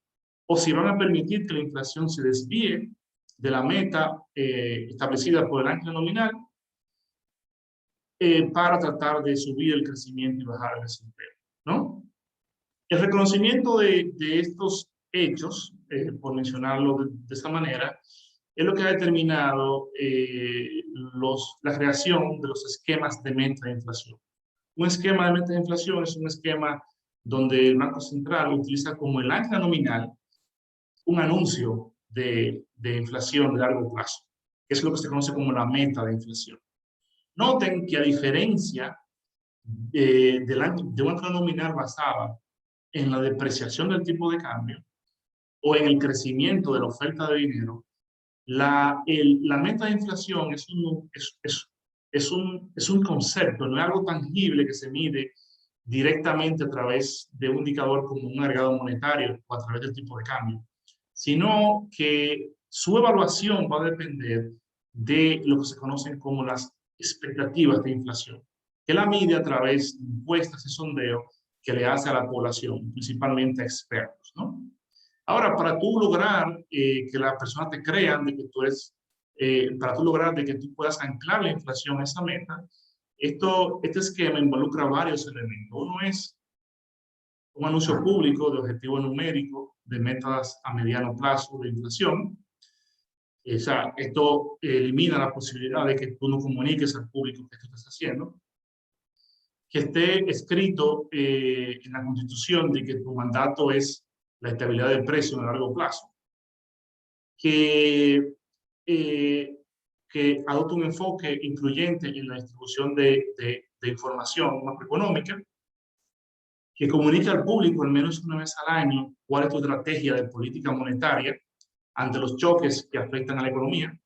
o si van a permitir que la inflación se desvíe de la meta establecida por el ancla nominal para tratar de subir el crecimiento y bajar el desempleo, ¿no? El reconocimiento de estos hechos, por mencionarlo de esta manera, es lo que ha determinado la creación de los esquemas de meta de inflación. Un esquema de meta de inflación es un esquema donde el Banco Central utiliza como el ancla nominal un anuncio de inflación de largo plazo, que es lo que se conoce como la meta de inflación. Noten que a diferencia de un ancla nominal basada en la depreciación del tipo de cambio o en el crecimiento de la oferta de dinero, la meta de inflación es un concepto, no es algo tangible que se mide directamente a través de un indicador como un agregado monetario o a través del tipo de cambio, sino que su evaluación va a depender de lo que se conocen como las expectativas de inflación, que la mide a través de encuestas y sondeos que le hace a la población, principalmente a expertos, ¿no? Ahora, para tú lograr que las personas te crean de que tú eres, para tú lograr de que tú puedas anclar la inflación a esa meta, este esquema involucra varios elementos. Uno es un anuncio público de objetivo numérico de metas a mediano plazo de inflación. O sea, esto elimina la posibilidad de que tú no comuniques al público que esto estás haciendo. Que esté escrito en la Constitución de que tu mandato es la estabilidad del precio a largo plazo. Que adopte un enfoque incluyente en la distribución de información macroeconómica, que comunique al público al menos una vez al año cuál es tu estrategia de política monetaria ante los choques que afectan a la economía.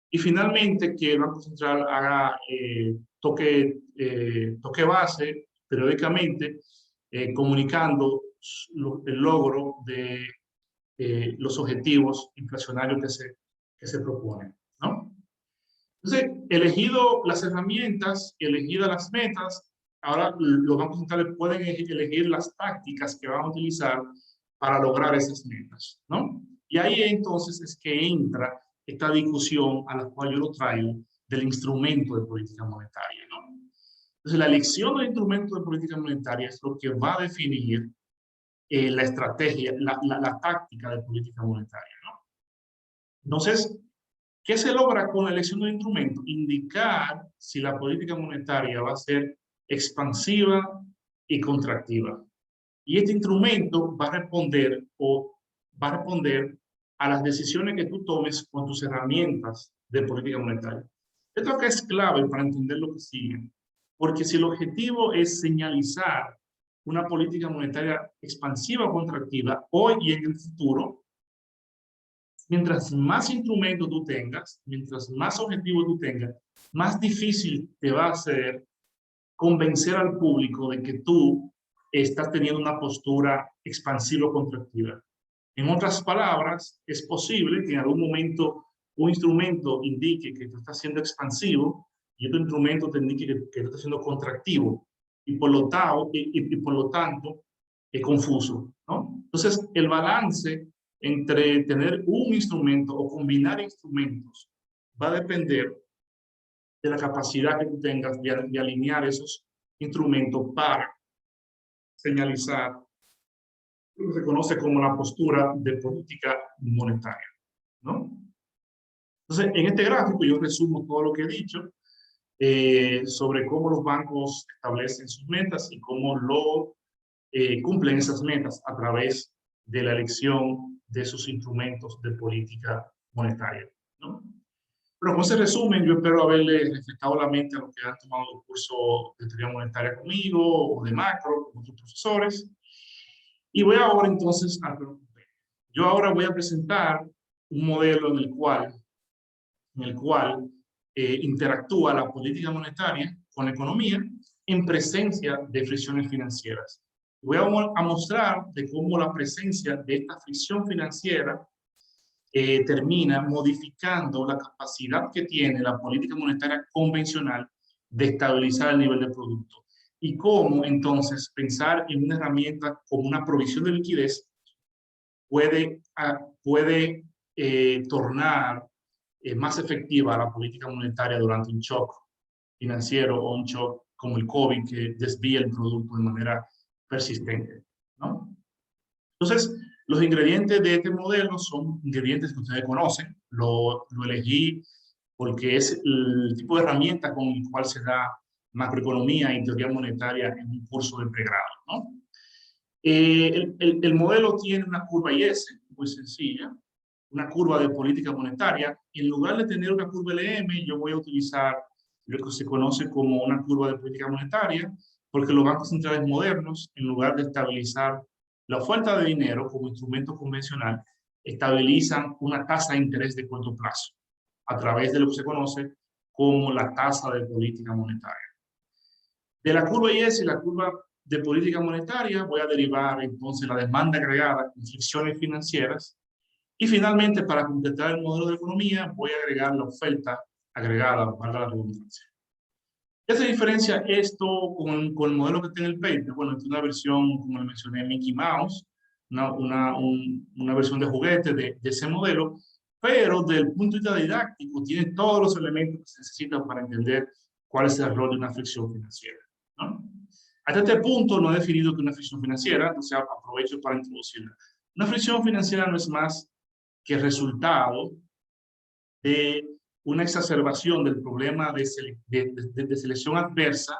Y finalmente, que el Banco Central haga toque base periódicamente, comunicando el logro de los objetivos inflacionarios que se proponen, ¿no? Entonces, elegido las herramientas, elegidas las metas, ahora los bancos centrales pueden elegir las tácticas que van a utilizar para lograr esas metas, ¿no? Y ahí entonces es que entra esta discusión a la cual yo lo traigo del instrumento de política monetaria, ¿no? Entonces, la elección del instrumento de política monetaria es lo que va a definir la estrategia, la táctica de política monetaria, ¿no? Entonces, ¿qué se logra con la elección del instrumento? Indicar si la política monetaria va a ser expansiva y contractiva. Y este instrumento va a responder a las decisiones que tú tomes con tus herramientas de política monetaria. Esto acá es clave para entender lo que sigue, porque si el objetivo es señalizar una política monetaria expansiva o contractiva hoy y en el futuro, mientras más instrumentos tú tengas, mientras más objetivos tú tengas, más difícil te va a ser convencer al público de que tú estás teniendo una postura expansiva o contractiva. En otras palabras, es posible que en algún momento un instrumento indique que tú estás siendo expansivo y otro instrumento te indique que tú estás siendo contractivo y por lo tanto es confuso, ¿no? Entonces, el balance entre tener un instrumento o combinar instrumentos va a depender de la capacidad que tú tengas de alinear esos instrumentos para señalizar lo que se conoce como la postura de política monetaria, ¿no? Entonces, en este gráfico yo resumo todo lo que he dicho sobre cómo los bancos establecen sus metas y cómo cumplen esas metas a través de la elección de sus instrumentos de política monetaria, ¿no? Pero con ese resumen, yo espero haberle refrescado la mente a los que han tomado el curso de teoría monetaria conmigo o de macro con otros profesores. Y voy ahora entonces a... Yo ahora voy a presentar un modelo en el cual interactúa la política monetaria con la economía en presencia de fricciones financieras. Voy a mostrar de cómo la presencia de esta fricción financiera termina modificando la capacidad que tiene la política monetaria convencional de estabilizar el nivel de producto. Y cómo entonces pensar en una herramienta como una provisión de liquidez puede tornar más efectiva la política monetaria durante un shock financiero o un shock como el COVID que desvía el producto de manera persistente, ¿no? Entonces, los ingredientes de este modelo son ingredientes que ustedes conocen. Lo elegí porque es el tipo de herramienta con el cual se da macroeconomía y teoría monetaria en un curso de pregrado, ¿no? El modelo tiene una curva Y-S, muy sencilla, una curva de política monetaria. En lugar de tener una curva LM, yo voy a utilizar lo que se conoce como una curva de política monetaria, porque los bancos centrales modernos, en lugar de estabilizar la oferta de dinero como instrumento convencional, estabilizan una tasa de interés de corto plazo a través de lo que se conoce como la tasa de política monetaria. De la curva Y-S y la curva de política monetaria voy a derivar entonces la demanda agregada con fricciones financieras y finalmente para completar el modelo de economía voy a agregar la oferta agregada para la redundancia. ¿Qué se diferencia esto con el modelo que tiene el paper? Bueno, es una versión, como le mencioné, Mickey Mouse, una versión de juguete de ese modelo, pero desde el punto de vista didáctico tiene todos los elementos que se necesitan para entender cuál es el rol de una fricción financiera, ¿no? Hasta este punto no he definido que una fricción financiera, o sea, aprovecho para introducirla. Una fricción financiera no es más que el resultado de una exacerbación del problema de selección adversa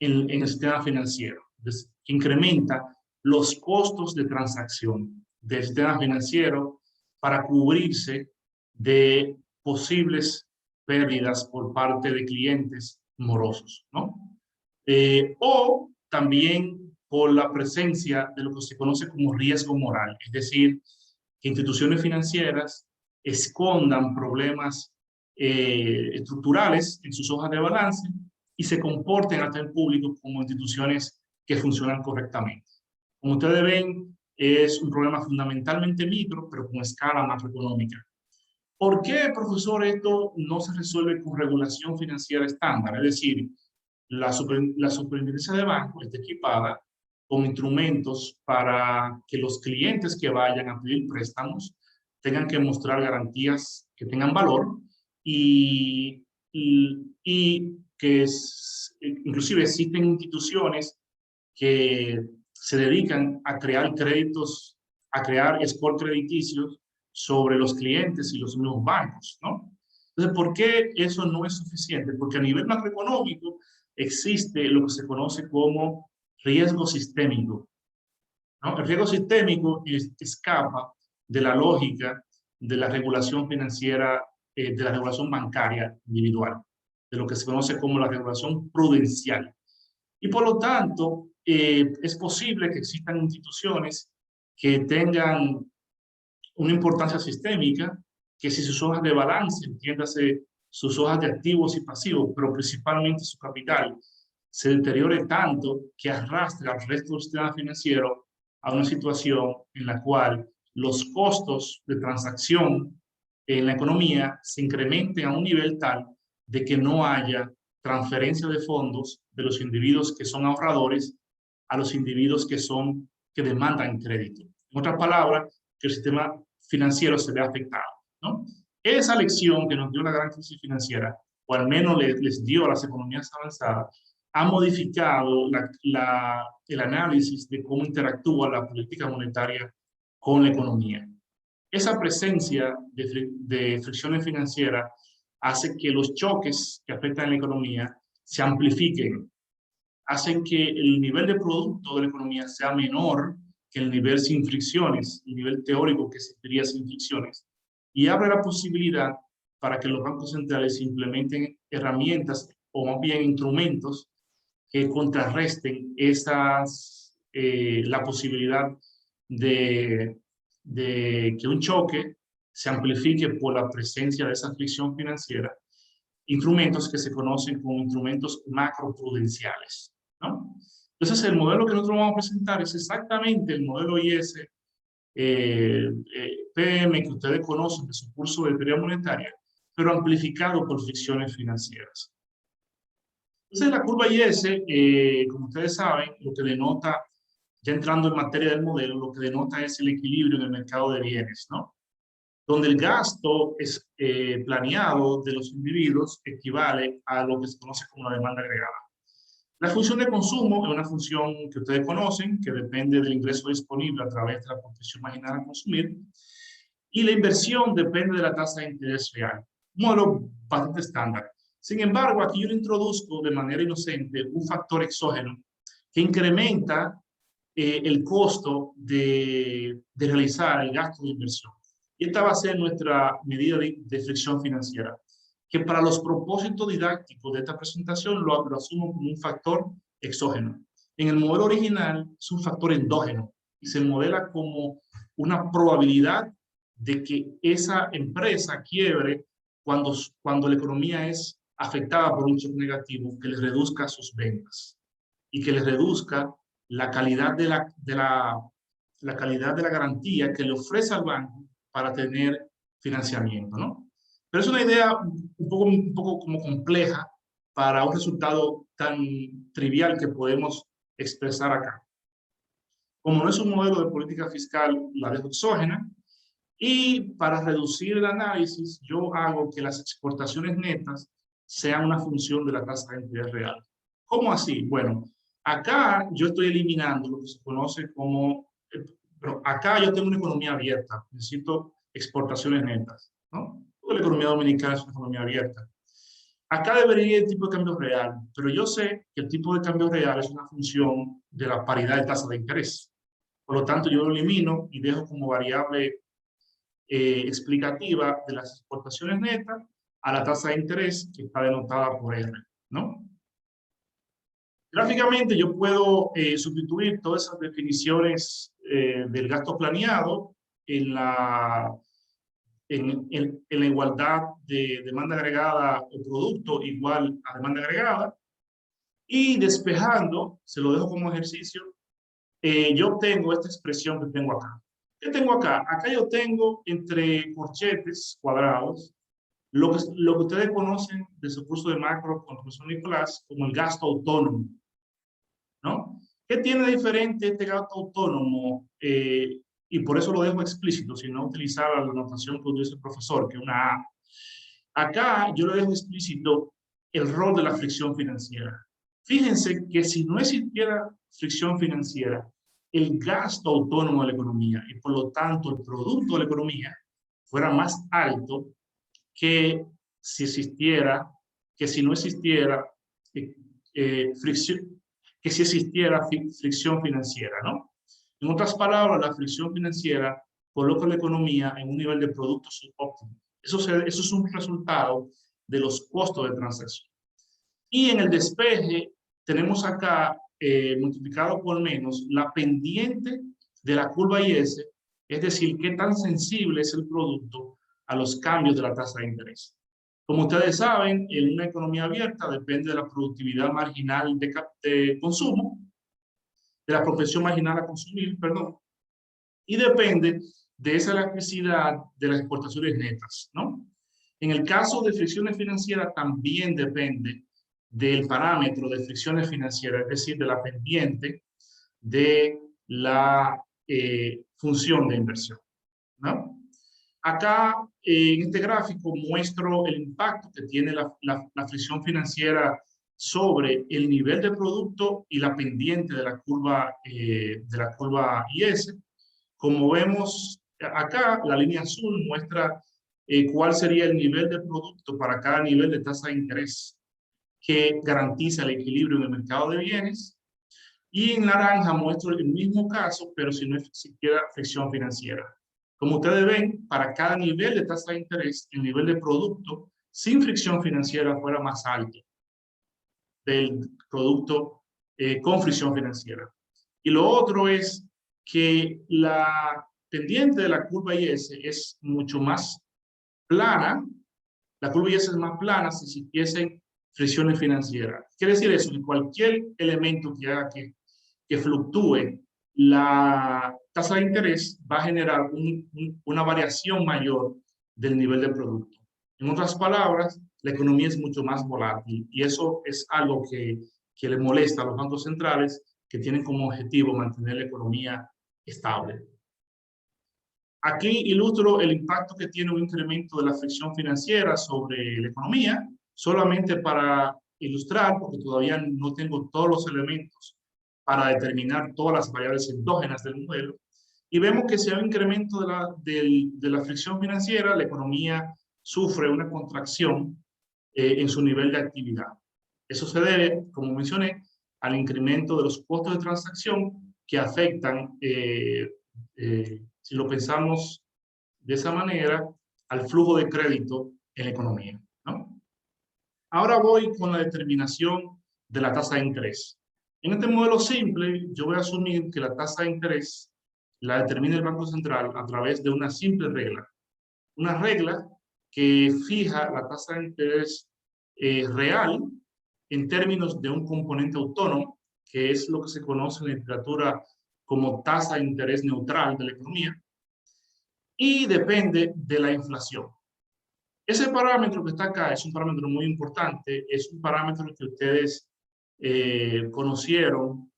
en el sistema financiero, que incrementa los costos de transacción del sistema financiero para cubrirse de posibles pérdidas por parte de clientes morosos, ¿no? O también por la presencia de lo que se conoce como riesgo moral, es decir, que instituciones financieras escondan problemas estructurales en sus hojas de balance y se comporten ante el público como instituciones que funcionan correctamente. Como ustedes ven, es un problema fundamentalmente micro, pero con escala macroeconómica. ¿Por qué, profesor, esto no se resuelve con regulación financiera estándar? Es decir, la superintendencia de banco está equipada con instrumentos para que los clientes que vayan a pedir préstamos tengan que mostrar garantías que tengan valor y que inclusive existen instituciones que se dedican a crear créditos, a crear score crediticios sobre los clientes y los mismos bancos, ¿no? Entonces, ¿por qué eso no es suficiente? Porque a nivel macroeconómico existe lo que se conoce como riesgo sistémico, ¿no? El riesgo sistémico escapa de la lógica de la regulación financiera, de la regulación bancaria individual, de lo que se conoce como la regulación prudencial. Y por lo tanto, es posible que existan instituciones que tengan una importancia sistémica, que si sus hojas de balance, entiéndase sus hojas de activos y pasivos, pero principalmente su capital, se deteriore tanto que arrastre al resto del sistema financiero a una situación en la cual los costos de transacción en la economía se incrementen a un nivel tal de que no haya transferencia de fondos de los individuos que son ahorradores a los individuos que demandan crédito. En otras palabras, que el sistema financiero se ve afectado, ¿no? Esa lección que nos dio la gran crisis financiera, o al menos les dio a las economías avanzadas, ha modificado el análisis de cómo interactúa la política monetaria con la economía. Esa presencia de fricciones financieras hace que los choques que afectan la economía se amplifiquen, hacen que el nivel de producto de la economía sea menor que el nivel sin fricciones, el nivel teórico que existiría sin fricciones, y abre la posibilidad para que los bancos centrales implementen herramientas o más bien instrumentos que contrarresten la posibilidad de que un choque se amplifique por la presencia de esa fricción financiera, instrumentos que se conocen como instrumentos macroprudenciales, ¿no? Entonces, el modelo que nosotros vamos a presentar es exactamente el modelo IS PM que ustedes conocen de su curso de teoría monetaria, pero amplificado por fricciones financieras. Entonces, la curva IS, como ustedes saben, lo que denota, ya entrando en materia del modelo, lo que denota es el equilibrio en el mercado de bienes, ¿no? Donde el gasto es planeado de los individuos equivale a lo que se conoce como la demanda agregada. La función de consumo es una función que ustedes conocen, que depende del ingreso disponible a través de la proporción marginal a consumir, y la inversión depende de la tasa de interés real. Un modelo bastante estándar. Sin embargo, aquí yo le introduzco de manera inocente un factor exógeno que incrementa el costo de realizar el gasto de inversión. Y esta va a ser nuestra medida de fricción financiera, que para los propósitos didácticos de esta presentación lo asumo como un factor exógeno. En el modelo original es un factor endógeno y se modela como una probabilidad de que esa empresa quiebre cuando la economía es afectada por un shock negativo que le reduzca sus ventas y que le reduzca la calidad de la calidad de la garantía que le ofrece al banco para tener financiamiento, ¿no? Pero es una idea un poco como compleja para un resultado tan trivial que podemos expresar acá. Como no es un modelo de política fiscal, la dejo exógena. Y para reducir el análisis, yo hago que las exportaciones netas sean una función de la tasa de interés real. ¿Cómo así? Bueno, acá yo estoy eliminando lo que se conoce como, pero acá yo tengo una economía abierta, necesito exportaciones netas, ¿no? Porque la economía dominicana es una economía abierta. Acá debería ir el tipo de cambio real, pero yo sé que el tipo de cambio real es una función de la paridad de tasa de interés. Por lo tanto, yo lo elimino y dejo como variable explicativa de las exportaciones netas a la tasa de interés que está denotada por R, ¿no? Gráficamente yo puedo sustituir todas esas definiciones del gasto planeado en la igualdad de demanda agregada o producto igual a demanda agregada, y despejando, se lo dejo como ejercicio, yo obtengo esta expresión que tengo acá. ¿Qué tengo acá? Acá yo tengo entre corchetes cuadrados lo que ustedes conocen de su curso de macro con el profesor Nicolás como el gasto autónomo, ¿no? ¿Qué tiene de diferente este gasto autónomo? Y por eso lo dejo explícito, sin no utilizar la notación que utiliza el profesor, que es una A. Acá yo le dejo explícito el rol de la fricción financiera. Fíjense que si no existiera fricción financiera, el gasto autónomo de la economía y por lo tanto el producto de la economía fuera más alto que si existiera, que si no existiera fricción, que si existiera fricción financiera, ¿no? En otras palabras, la fricción financiera coloca la economía en un nivel de producto subóptimo. Eso es un resultado de los costos de transacción. Y en el despeje tenemos acá multiplicado por menos la pendiente de la curva IS, es decir, qué tan sensible es el producto a los cambios de la tasa de interés. Como ustedes saben, en una economía abierta depende de la productividad marginal de consumo, de la propensión marginal a consumir, perdón, y depende de esa elasticidad de las exportaciones netas, ¿no? En el caso de fricciones financieras también depende del parámetro de fricciones financieras, es decir, de la pendiente de la función de inversión, ¿no? Acá en este gráfico muestro el impacto que tiene la fricción financiera sobre el nivel de producto y la pendiente de la curva IS. Como vemos acá, la línea azul muestra cuál sería el nivel de producto para cada nivel de tasa de interés que garantiza el equilibrio en el mercado de bienes. Y en naranja muestro el mismo caso, pero si no existiera fricción financiera. Como ustedes ven, para cada nivel de tasa de interés, el nivel de producto sin fricción financiera fuera más alto del producto con fricción financiera. Y lo otro es que la pendiente de la curva IS es mucho más plana. La curva IS es más plana si existiesen fricciones financieras. Quiere decir eso, que cualquier elemento que haga que fluctúe la tasa de interés va a generar una variación mayor del nivel de producto. En otras palabras, la economía es mucho más volátil y eso es algo que le molesta a los bancos centrales que tienen como objetivo mantener la economía estable. Aquí ilustro el impacto que tiene un incremento de la fricción financiera sobre la economía, solamente para ilustrar, porque todavía no tengo todos los elementos para determinar todas las variables endógenas del modelo. Y vemos que si hay un incremento de la fricción financiera, la economía sufre una contracción en su nivel de actividad. Eso se debe, como mencioné, al incremento de los costos de transacción que afectan, si lo pensamos de esa manera, al flujo de crédito en la economía, ¿no? Ahora voy con la determinación de la tasa de interés. En este modelo simple, yo voy a asumir que la tasa de interés la determina el Banco Central a través de una simple regla. Una regla que fija la tasa de interés real en términos de un componente autónomo, que es lo que se conoce en la literatura como tasa de interés neutral de la economía, y depende de la inflación. Ese parámetro que está acá es un parámetro muy importante, es un parámetro que ustedes conocieron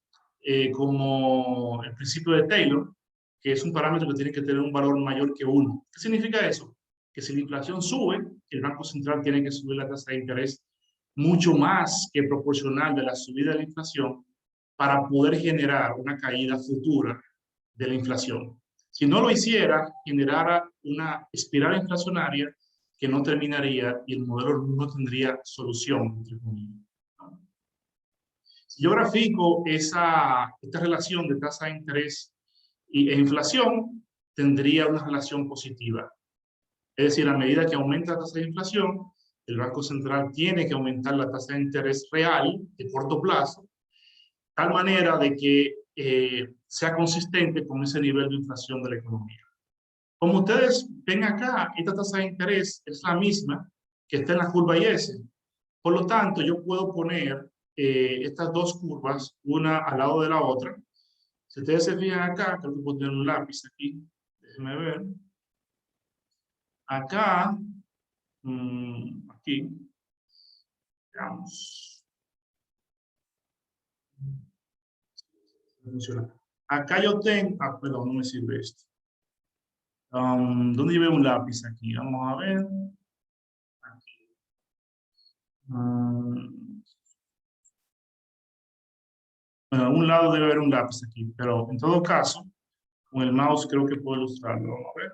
como el principio de Taylor, que es un parámetro que tiene que tener un valor mayor que 1. ¿Qué significa eso? Que si la inflación sube, el Banco Central tiene que subir la tasa de interés mucho más que proporcional de la subida de la inflación para poder generar una caída futura de la inflación. Si no lo hiciera, generara una espiral inflacionaria que no terminaría y el modelo no tendría solución, entre comillas. Si yo grafico esta relación de tasa de interés e inflación, tendría una relación positiva. Es decir, a medida que aumenta la tasa de inflación, el Banco Central tiene que aumentar la tasa de interés real de corto plazo, tal manera de que sea consistente con ese nivel de inflación de la economía. Como ustedes ven acá, esta tasa de interés es la misma que está en la curva IS. Por lo tanto, yo puedo poner estas dos curvas, una al lado de la otra. Si ustedes se fijan acá, creo que puedo tener un lápiz aquí. Déjenme ver. Acá, aquí, veamos. Funciona. Acá yo tengo, perdón, no me sirve esto. ¿Dónde llevé un lápiz aquí? Vamos a ver. Aquí. Bueno, a un lado debe haber un lápiz aquí, pero en todo caso, con el mouse creo que puedo ilustrarlo. Vamos a ver.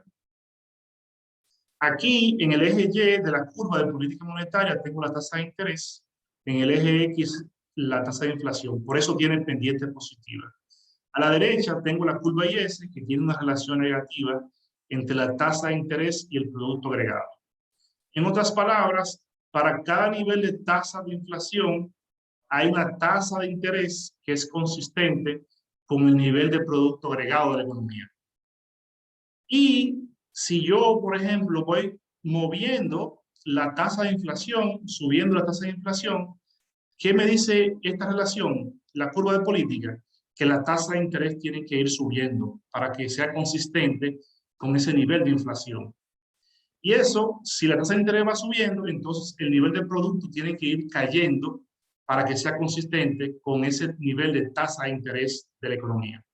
Aquí, en el eje Y de la curva de política monetaria, tengo la tasa de interés. En el eje X, la tasa de inflación. Por eso tiene pendiente positiva. A la derecha tengo la curva IS, que tiene una relación negativa entre la tasa de interés y el producto agregado. En otras palabras, para cada nivel de tasa de inflación, hay una tasa de interés que es consistente con el nivel de producto agregado de la economía. Y si yo, por ejemplo, voy moviendo la tasa de inflación, subiendo la tasa de inflación, ¿qué me dice esta relación? La curva de política, que la tasa de interés tiene que ir subiendo para que sea consistente con ese nivel de inflación. Y eso, si la tasa de interés va subiendo, entonces el nivel de producto tiene que ir cayendo para que sea consistente con ese nivel de tasa de interés de la economía.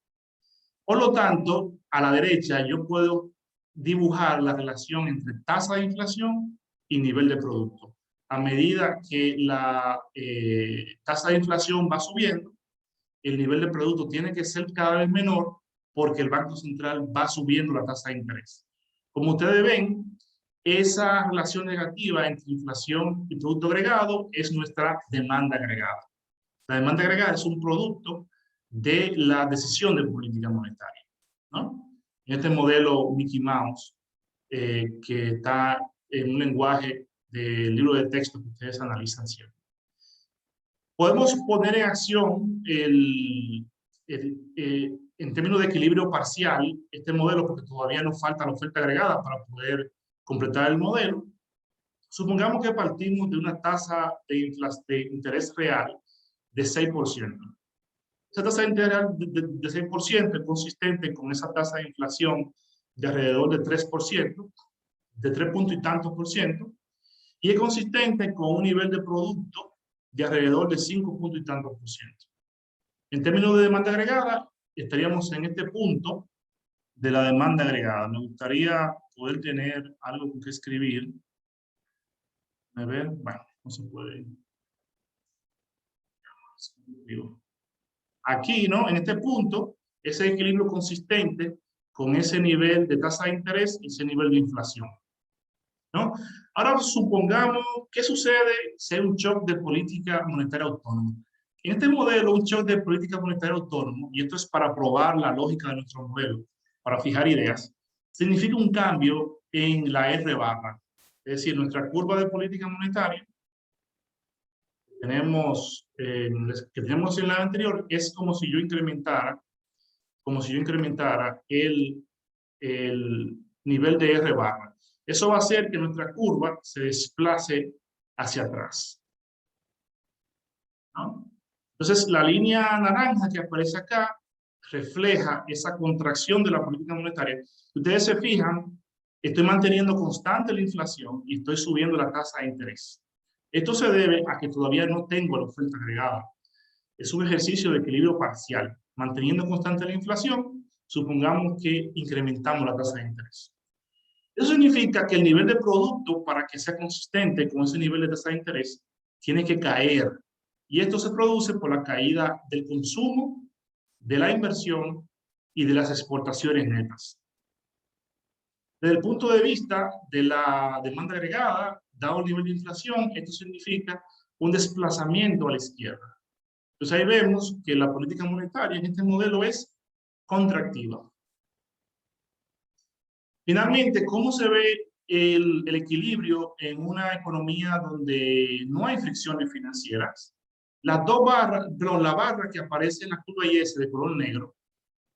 Por lo tanto, a la derecha yo puedo dibujar la relación entre tasa de inflación y nivel de producto. A medida que la tasa de inflación va subiendo, el nivel de producto tiene que ser cada vez menor porque el Banco Central va subiendo la tasa de interés. Como ustedes ven, esa relación negativa entre inflación y producto agregado es nuestra demanda agregada. La demanda agregada es un producto de la decisión de política monetaria, ¿no? En este modelo Mickey Mouse, que está en un lenguaje del libro de texto que ustedes analizan siempre. Podemos poner en acción en términos de equilibrio parcial, este modelo, porque todavía nos falta la oferta agregada para poder completar el modelo, supongamos que partimos de una tasa de interés real de 6%. Esa tasa de interés real de 6% es consistente con esa tasa de inflación de alrededor de 3%, de 3 puntos y tantos por ciento, y es consistente con un nivel de producto de alrededor de 5 puntos y tantos por ciento. En términos de demanda agregada, estaríamos en este punto de la demanda agregada. Me gustaría poder tener algo con que escribir. A ver, bueno, no se puede. Aquí, ¿no? En este punto, ese equilibrio consistente con ese nivel de tasa de interés y ese nivel de inflación, ¿no? Ahora supongamos, ¿qué sucede si hay un shock de política monetaria autónoma? En este modelo, un shock de política monetaria autónoma, y esto es para probar la lógica de nuestro modelo, para fijar ideas, significa un cambio en la R barra. Es decir, nuestra curva de política monetaria que tenemos en la anterior es como si yo incrementara el nivel de R barra. Eso va a hacer que nuestra curva se desplace hacia atrás, ¿no? Entonces, la línea naranja que aparece acá refleja esa contracción de la política monetaria. Si ustedes se fijan, estoy manteniendo constante la inflación y estoy subiendo la tasa de interés. Esto se debe a que todavía no tengo la oferta agregada. Es un ejercicio de equilibrio parcial. Manteniendo constante la inflación, supongamos que incrementamos la tasa de interés. Eso significa que el nivel de producto, para que sea consistente con ese nivel de tasa de interés, tiene que caer. Y esto se produce por la caída del consumo, de la inversión y de las exportaciones netas. Desde el punto de vista de la demanda agregada, dado el nivel de inflación, esto significa un desplazamiento a la izquierda. Entonces ahí vemos que la política monetaria en este modelo es contractiva. Finalmente, ¿cómo se ve el equilibrio en una economía donde no hay fricciones financieras? Las dos barras, pero la barra que aparece en la curva IS de color negro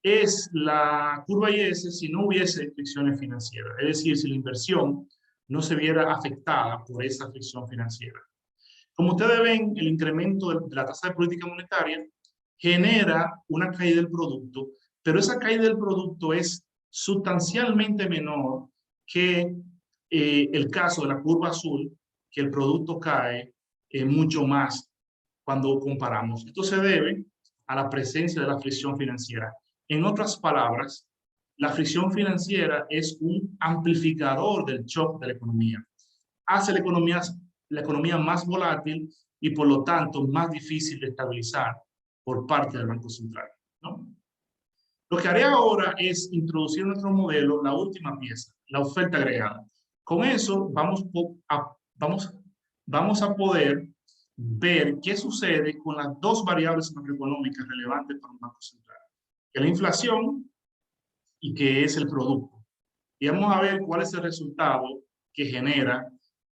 es la curva IS si no hubiese fricciones financieras, es decir, si la inversión no se viera afectada por esa fricción financiera. Como ustedes ven, el incremento de la tasa de política monetaria genera una caída del producto, pero esa caída del producto es sustancialmente menor que el caso de la curva azul, que el producto cae mucho más cuando comparamos. Esto se debe a la presencia de la fricción financiera. En otras palabras, la fricción financiera es un amplificador del shock de la economía. Hace la economía más volátil y por lo tanto más difícil de estabilizar por parte del Banco Central, ¿no? Lo que haré ahora es introducir en nuestro modelo la última pieza, la oferta agregada. Con eso vamos a poder ver qué sucede con las dos variables macroeconómicas relevantes para un Banco Central, que es la inflación y que es el producto. Y vamos a ver cuál es el resultado que genera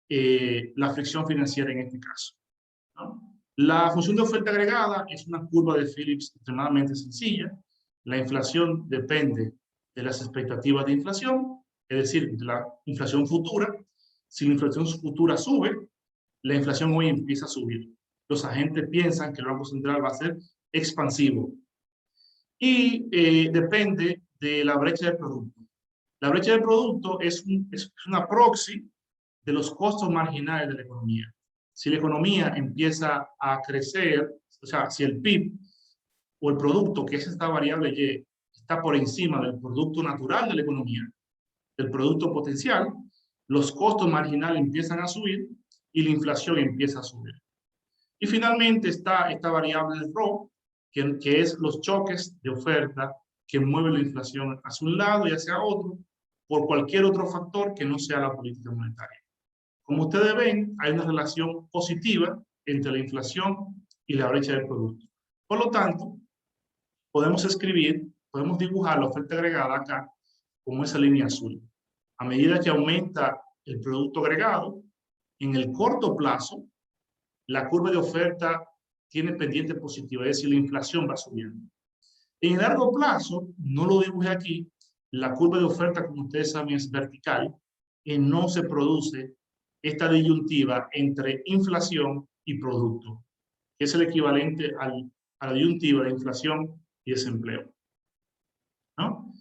la fricción financiera en este caso, ¿no? La función de oferta agregada es una curva de Phillips extremadamente sencilla. La inflación depende de las expectativas de inflación, es decir, de la inflación futura. Si la inflación futura sube, la inflación hoy empieza a subir. Los agentes piensan que el Banco Central va a ser expansivo. Y depende de la brecha de producto. La brecha de producto es una proxy de los costos marginales de la economía. Si la economía empieza a crecer, o sea, si el PIB o el producto, que es esta variable Y, está por encima del producto natural de la economía, del producto potencial, los costos marginales empiezan a subir y la inflación empieza a subir. Y finalmente está esta variable de Rho, que es los choques de oferta que mueven la inflación hacia un lado y hacia otro por cualquier otro factor que no sea la política monetaria. Como ustedes ven, hay una relación positiva entre la inflación y la brecha del producto. Por lo tanto, podemos dibujar la oferta agregada acá como esa línea azul. A medida que aumenta el producto agregado, en el corto plazo, la curva de oferta tiene pendiente positiva, es decir, la inflación va subiendo. En el largo plazo, no lo dibujé aquí, la curva de oferta, como ustedes saben, es vertical y no se produce esta disyuntiva entre inflación y producto, que es el equivalente a la disyuntiva de inflación y desempleo, ¿no?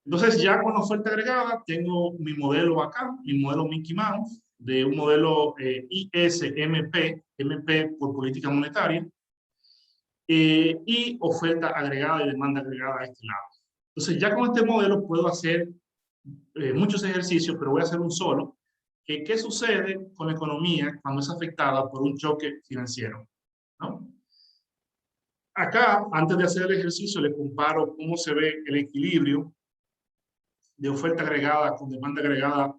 Entonces, ya con la oferta agregada, tengo mi modelo acá, mi modelo Mickey Mouse, de un modelo ISMP, MP por política monetaria, y oferta agregada y demanda agregada a este lado. Entonces, ya con este modelo puedo hacer muchos ejercicios, pero voy a hacer un solo. ¿Qué sucede con la economía cuando es afectada por un choque financiero, ¿no? Acá, antes de hacer el ejercicio, le comparo cómo se ve el equilibrio de oferta agregada con demanda agregada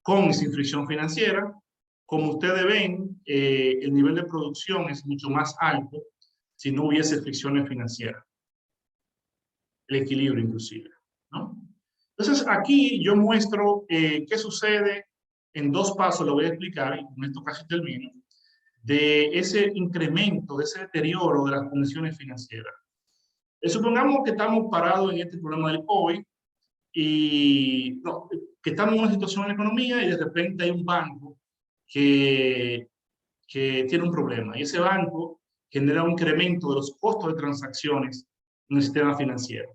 con y sin fricción financiera. Como ustedes ven, el nivel de producción es mucho más alto si no hubiese fricciones financieras. El equilibrio inclusive, ¿no? Entonces, aquí yo muestro qué sucede en 2 pasos, lo voy a explicar, y con esto casi termino, de ese incremento, de ese deterioro de las condiciones financieras. Supongamos que estamos parados en este problema del COVID y no, que estamos en una situación en la economía y de repente hay un banco que tiene un problema y ese banco genera un incremento de los costos de transacciones en el sistema financiero.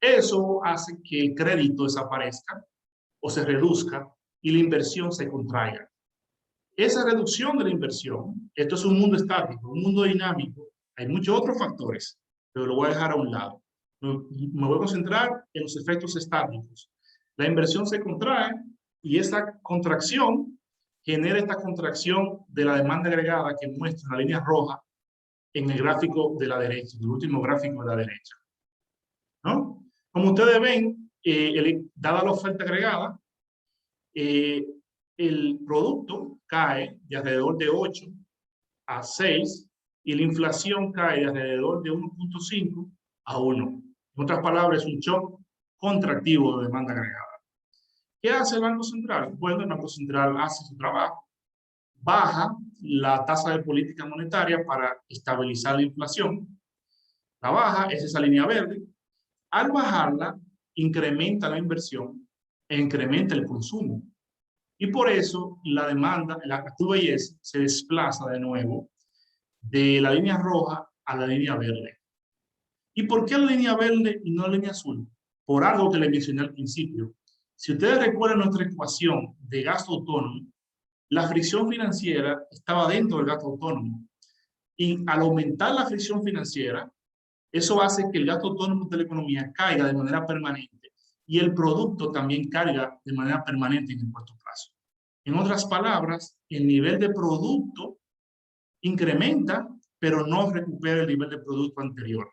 Eso hace que el crédito desaparezca o se reduzca y la inversión se contraiga. Esa reducción de la inversión, esto es un mundo estático, un mundo dinámico, hay muchos otros factores, pero lo voy a dejar a un lado. Me voy a concentrar en los efectos estáticos. La inversión se contrae y esa contracción genera esta contracción de la demanda agregada que muestra la línea roja en el gráfico de la derecha, en el último gráfico de la derecha, ¿no? Como ustedes ven, dada la oferta agregada, el producto cae de alrededor de 8 a 6 y la inflación cae de alrededor de 1.5 a 1. En otras palabras, es un shock contractivo de demanda agregada. ¿Qué hace el Banco Central? Bueno, el Banco Central hace su trabajo, baja la tasa de política monetaria para estabilizar la inflación. La baja es esa línea verde. Al bajarla, incrementa la inversión e incrementa el consumo. Y por eso la demanda, la curva IS, se desplaza de nuevo de la línea roja a la línea verde. ¿Y por qué la línea verde y no la línea azul? Por algo que le mencioné al principio. Si ustedes recuerdan nuestra ecuación de gasto autónomo, la fricción financiera estaba dentro del gasto autónomo. Y al aumentar la fricción financiera, eso hace que el gasto autónomo de la economía caiga de manera permanente y el producto también caiga de manera permanente en el corto plazo. En otras palabras, el nivel de producto incrementa, pero no recupera el nivel de producto anterior,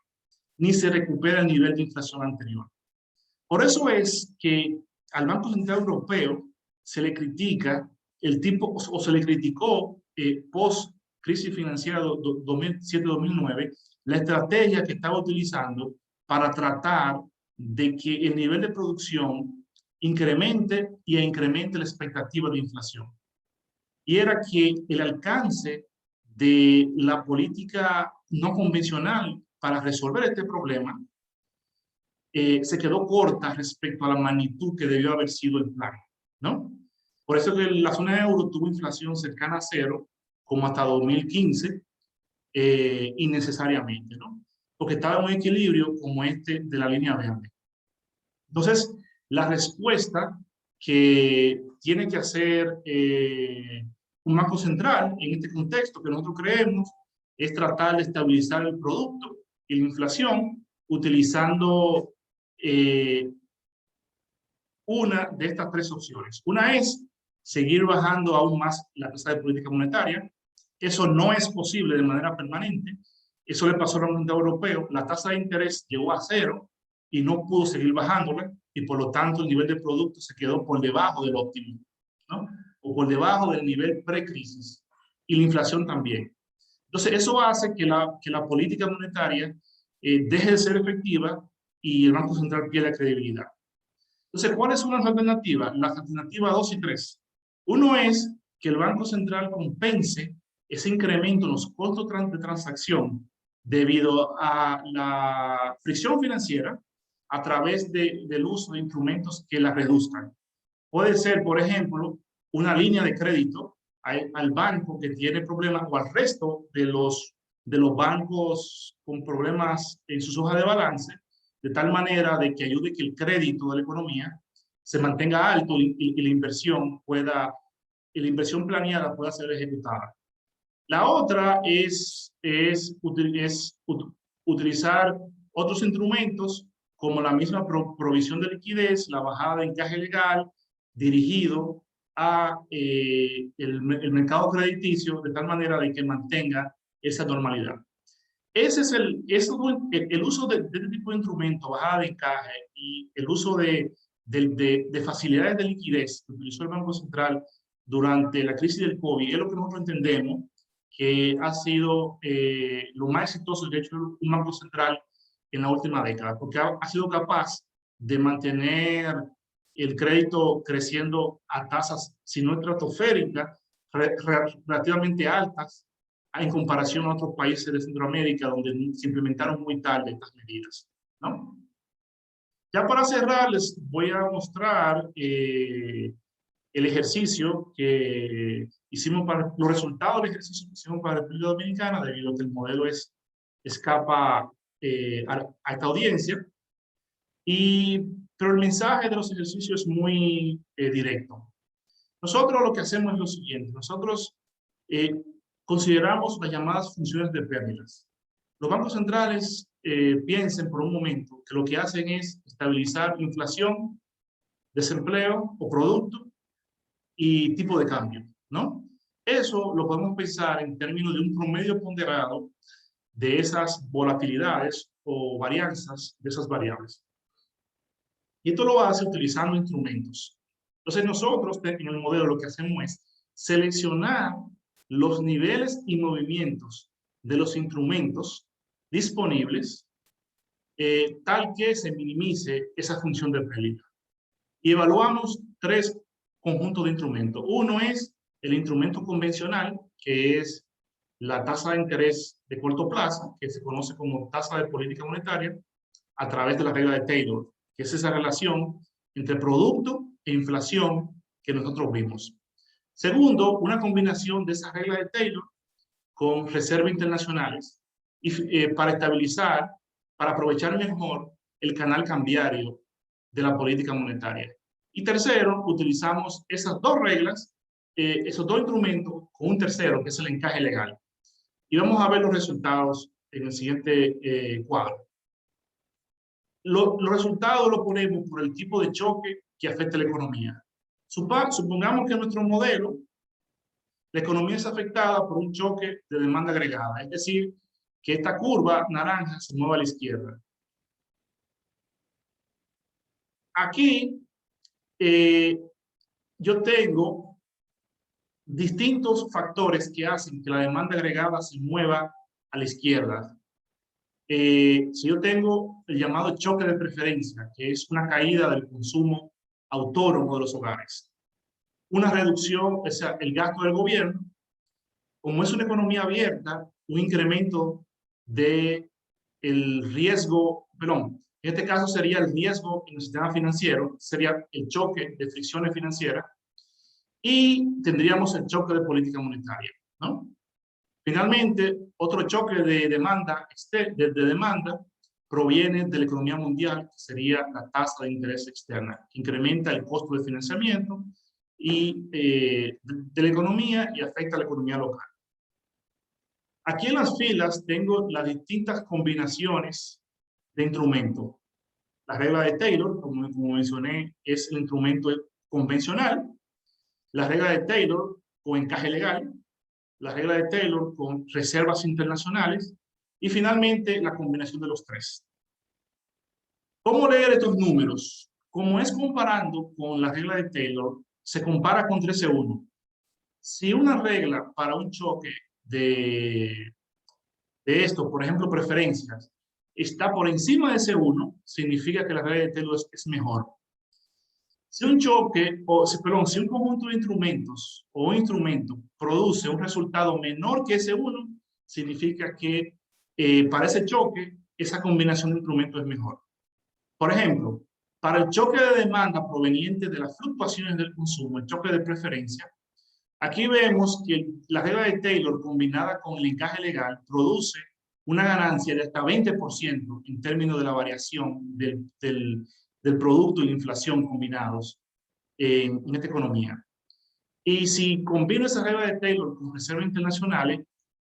ni se recupera el nivel de inflación anterior. Por eso es que al Banco Central Europeo se le critica el tipo, o se le criticó post-crisis financiera 2007-2009, la estrategia que estaba utilizando para tratar de que el nivel de producción incremente y incremente la expectativa de inflación. Y era que el alcance de la política no convencional para resolver este problema se quedó corta respecto a la magnitud que debió haber sido el plan, ¿no? Por eso que la zona euro tuvo inflación cercana a 0, como hasta 2015, innecesariamente, ¿no? Porque estaba en un equilibrio como este de la línea verde. Entonces, la respuesta que tiene que hacer un banco central en este contexto que nosotros creemos es tratar de estabilizar el producto y la inflación utilizando una de estas 3 opciones. Una es seguir bajando aún más la tasa de política monetaria. Eso no es posible de manera permanente. Eso le pasó al Banco Central Europeo. La tasa de interés llegó a 0 y no pudo seguir bajándola y por lo tanto el nivel de producto se quedó por debajo del óptimo, ¿no? O por debajo del nivel pre-crisis y la inflación también. Entonces eso hace que la política monetaria deje de ser efectiva y el Banco Central pierda credibilidad. Entonces, ¿cuáles son las alternativas? Las alternativas 2 y 3. Uno es que el Banco Central compense ese incremento en los costos de transacción debido a la fricción financiera a través del uso de instrumentos que la reduzcan. Puede ser, por ejemplo, una línea de crédito al banco que tiene problemas o al resto de los bancos con problemas en sus hojas de balance, de tal manera de que ayude que el crédito de la economía se mantenga alto y la inversión planeada pueda ser ejecutada. La otra es utilizar otros instrumentos como la misma provisión de liquidez, la bajada de encaje legal, dirigido a el mercado crediticio, de tal manera de que mantenga esa normalidad. Ese es el uso de este tipo de instrumentos, bajada de encaje y el uso de facilidades de liquidez que utilizó el Banco Central durante la crisis del COVID, es lo que nosotros entendemos que ha sido lo más exitoso que ha hecho un Banco Central en la última década, porque ha sido capaz de mantener el crédito creciendo a tasas, si no estratosféricas, relativamente altas, en comparación a otros países de Centroamérica, donde se implementaron muy tarde estas medidas, ¿no? Ya para cerrar, les voy a mostrar el ejercicio que hicimos los resultados del ejercicio que hicimos para la República Dominicana, debido a que el modelo escapa a esta audiencia. Pero el mensaje de los ejercicios es muy directo. Nosotros lo que hacemos es lo siguiente. Nosotros consideramos las llamadas funciones de pérdidas. Los bancos centrales piensen por un momento que lo que hacen es estabilizar inflación, desempleo o producto y tipo de cambio, ¿no? Eso lo podemos pensar en términos de un promedio ponderado de esas volatilidades o varianzas de esas variables. Y esto lo hace utilizando instrumentos. Entonces nosotros en el modelo lo que hacemos es seleccionar los niveles y movimientos de los instrumentos disponibles tal que se minimice esa función de pérdida. Y evaluamos tres conjuntos de instrumentos. Uno es el instrumento convencional, que es la tasa de interés de corto plazo, que se conoce como tasa de política monetaria, a través de la regla de Taylor, que es esa relación entre producto e inflación que nosotros vimos. Segundo, una combinación de esa regla de Taylor con reservas internacionales y, para estabilizar, para aprovechar mejor el canal cambiario de la política monetaria. Y tercero, utilizamos esas dos reglas, esos dos instrumentos con un tercero, que es el encaje legal. Y vamos a ver los resultados en el siguiente cuadro. Los resultados los ponemos por el tipo de choque que afecta a la economía. Supongamos que en nuestro modelo la economía es afectada por un choque de demanda agregada, es decir, que esta curva naranja se mueva a la izquierda. Aquí yo tengo distintos factores que hacen que la demanda agregada se mueva a la izquierda. Si yo tengo el llamado choque de preferencia, que es una caída del consumo autónomo de los hogares, una reducción, o sea, el gasto del gobierno, como es una economía abierta, un incremento del riesgo, perdón, en este caso sería el riesgo en el sistema financiero, sería el choque de fricciones financieras, y tendríamos el choque de política monetaria, ¿no? Finalmente, otro choque de demanda, proviene de la economía mundial, que sería la tasa de interés externa, que incrementa el costo de financiamiento y, de la economía y afecta a la economía local. Aquí en las filas tengo las distintas combinaciones de instrumentos. La regla de Taylor, como mencioné, es el instrumento convencional. La regla de Taylor con encaje legal. La regla de Taylor con reservas internacionales. Y finalmente, la combinación de los tres. ¿Cómo leer estos números? Como es comparando con la regla de Taylor, se compara con 13:1. Si una regla para un choque de esto, por ejemplo, preferencias, está por encima de ese 1, significa que la regla de Taylor es mejor. Si un choque, si un conjunto de instrumentos o un instrumento produce un resultado menor que ese 1, significa que para ese choque, esa combinación de instrumentos es mejor. Por ejemplo, para el choque de demanda proveniente de las fluctuaciones del consumo, el choque de preferencia, aquí vemos que la regla de Taylor combinada con el encaje legal produce una ganancia de hasta 20% en términos de la variación del producto y la inflación combinados en esta economía. Y si combino esa regla de Taylor con reservas internacionales,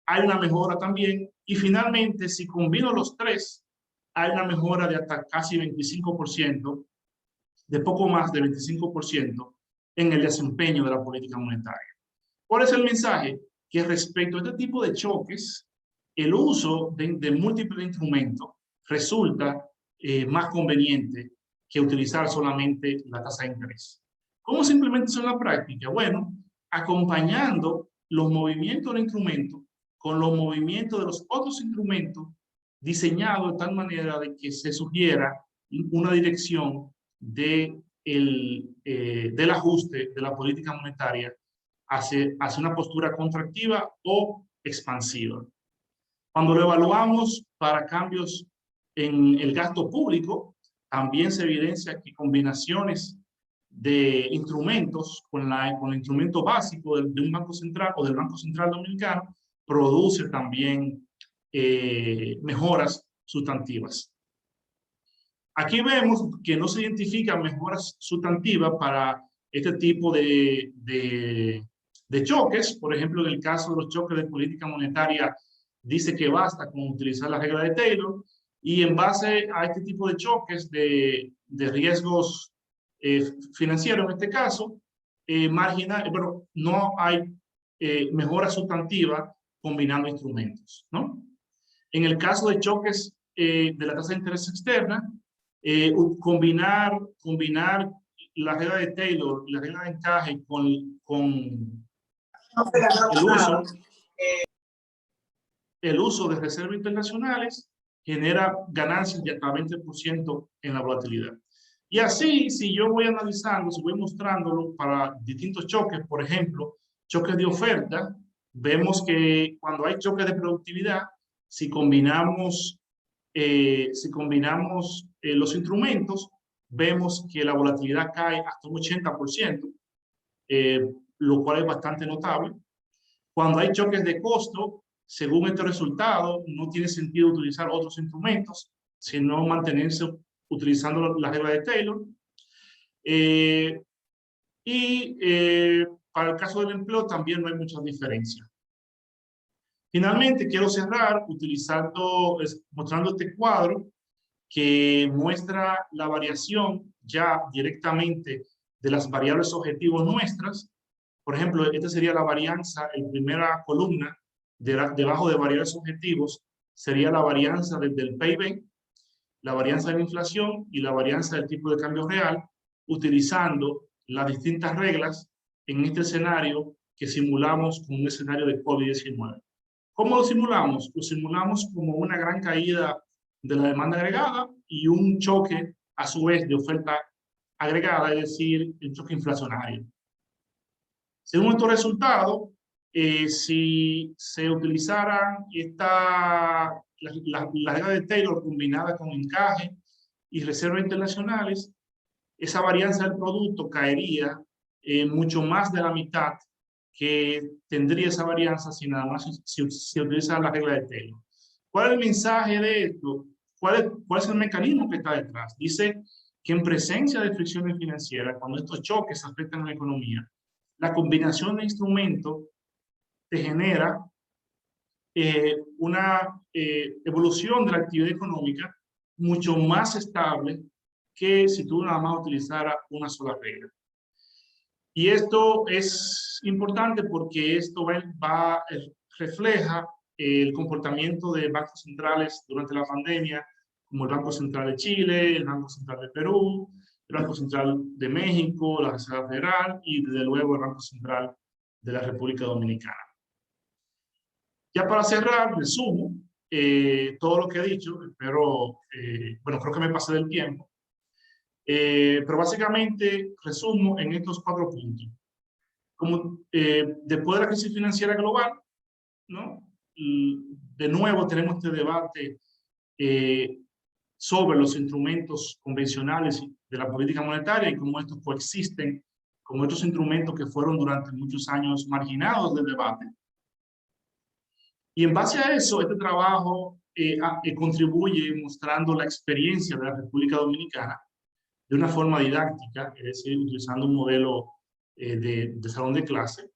hay una mejora también. Y finalmente, si combino los tres, hay una mejora de hasta casi 25%, de poco más de 25% en el desempeño de la política monetaria. ¿Cuál es el mensaje? Que respecto a este tipo de choques, el uso de múltiples instrumentos resulta más conveniente que utilizar solamente la tasa de interés. ¿Cómo se implementa eso en la práctica? Bueno, acompañando los movimientos del instrumento con los movimientos de los otros instrumentos diseñados de tal manera de que se sugiera una dirección del ajuste de la política monetaria hacia una postura contractiva o expansiva. Cuando lo evaluamos para cambios en el gasto público, también se evidencia que combinaciones de instrumentos con el instrumento básico de un banco central o del Banco Central Dominicano produce también mejoras sustantivas. Aquí vemos que no se identifican mejoras sustantivas para este tipo de choques. Por ejemplo, en el caso de los choques de política monetaria, dice que basta con utilizar la regla de Taylor, y en base a este tipo de choques de riesgos financieros, en este caso, pero no hay mejora sustantiva combinando instrumentos, ¿no? En el caso de choques de la tasa de interés externa, combinar la regla de Taylor y la regla de encaje con el uso de reservas internacionales genera ganancias de hasta 20% en la volatilidad. Y así, si yo voy analizando, si voy mostrándolo para distintos choques, por ejemplo, choques de oferta, vemos que cuando hay choques de productividad, si combinamos los instrumentos, vemos que la volatilidad cae hasta un 80%, lo cual es bastante notable. Cuando hay choques de costo, según este resultado, no tiene sentido utilizar otros instrumentos, sino mantenerse utilizando la regla de Taylor. Para el caso del empleo también no hay mucha diferencia. Finalmente, quiero cerrar mostrando este cuadro que muestra la variación ya directamente de las variables objetivos nuestras. Por ejemplo, esta sería la varianza, en primera columna, debajo de variables objetivos, sería la varianza del PIB, la varianza de la inflación y la varianza del tipo de cambio real, utilizando las distintas reglas en este escenario que simulamos como un escenario de COVID-19. ¿Cómo lo simulamos? Lo simulamos como una gran caída de la demanda agregada y un choque, a su vez, de oferta agregada, es decir, el choque inflacionario. Según estos resultados, si se utilizara la regla de Taylor combinada con encaje y reservas internacionales, esa varianza del producto caería mucho más de la mitad que tendría esa varianza si nada más se utiliza la regla de Taylor. ¿Cuál es el mensaje de esto? ¿Cuál es el mecanismo que está detrás? Dice que en presencia de fricciones financieras, cuando estos choques afectan a la economía, la combinación de instrumentos te genera una evolución de la actividad económica mucho más estable que si tú nada más utilizaras una sola regla. Y esto es importante porque esto refleja el comportamiento de bancos centrales durante la pandemia, como el Banco Central de Chile, el Banco Central de Perú, el Banco Central de México, la Reserva Federal y desde luego el Banco Central de la República Dominicana. Ya para cerrar, resumo todo lo que he dicho, pero bueno, creo que me pasé del tiempo. Pero básicamente resumo en estos 4 puntos. Como después de la crisis financiera global, ¿no? de nuevo tenemos este debate sobre los instrumentos convencionales de la política monetaria y cómo estos coexisten con estos instrumentos que fueron durante muchos años marginados del debate. Y en base a eso, este trabajo contribuye mostrando la experiencia de la República Dominicana de una forma didáctica, es decir, utilizando un modelo de salón de clase.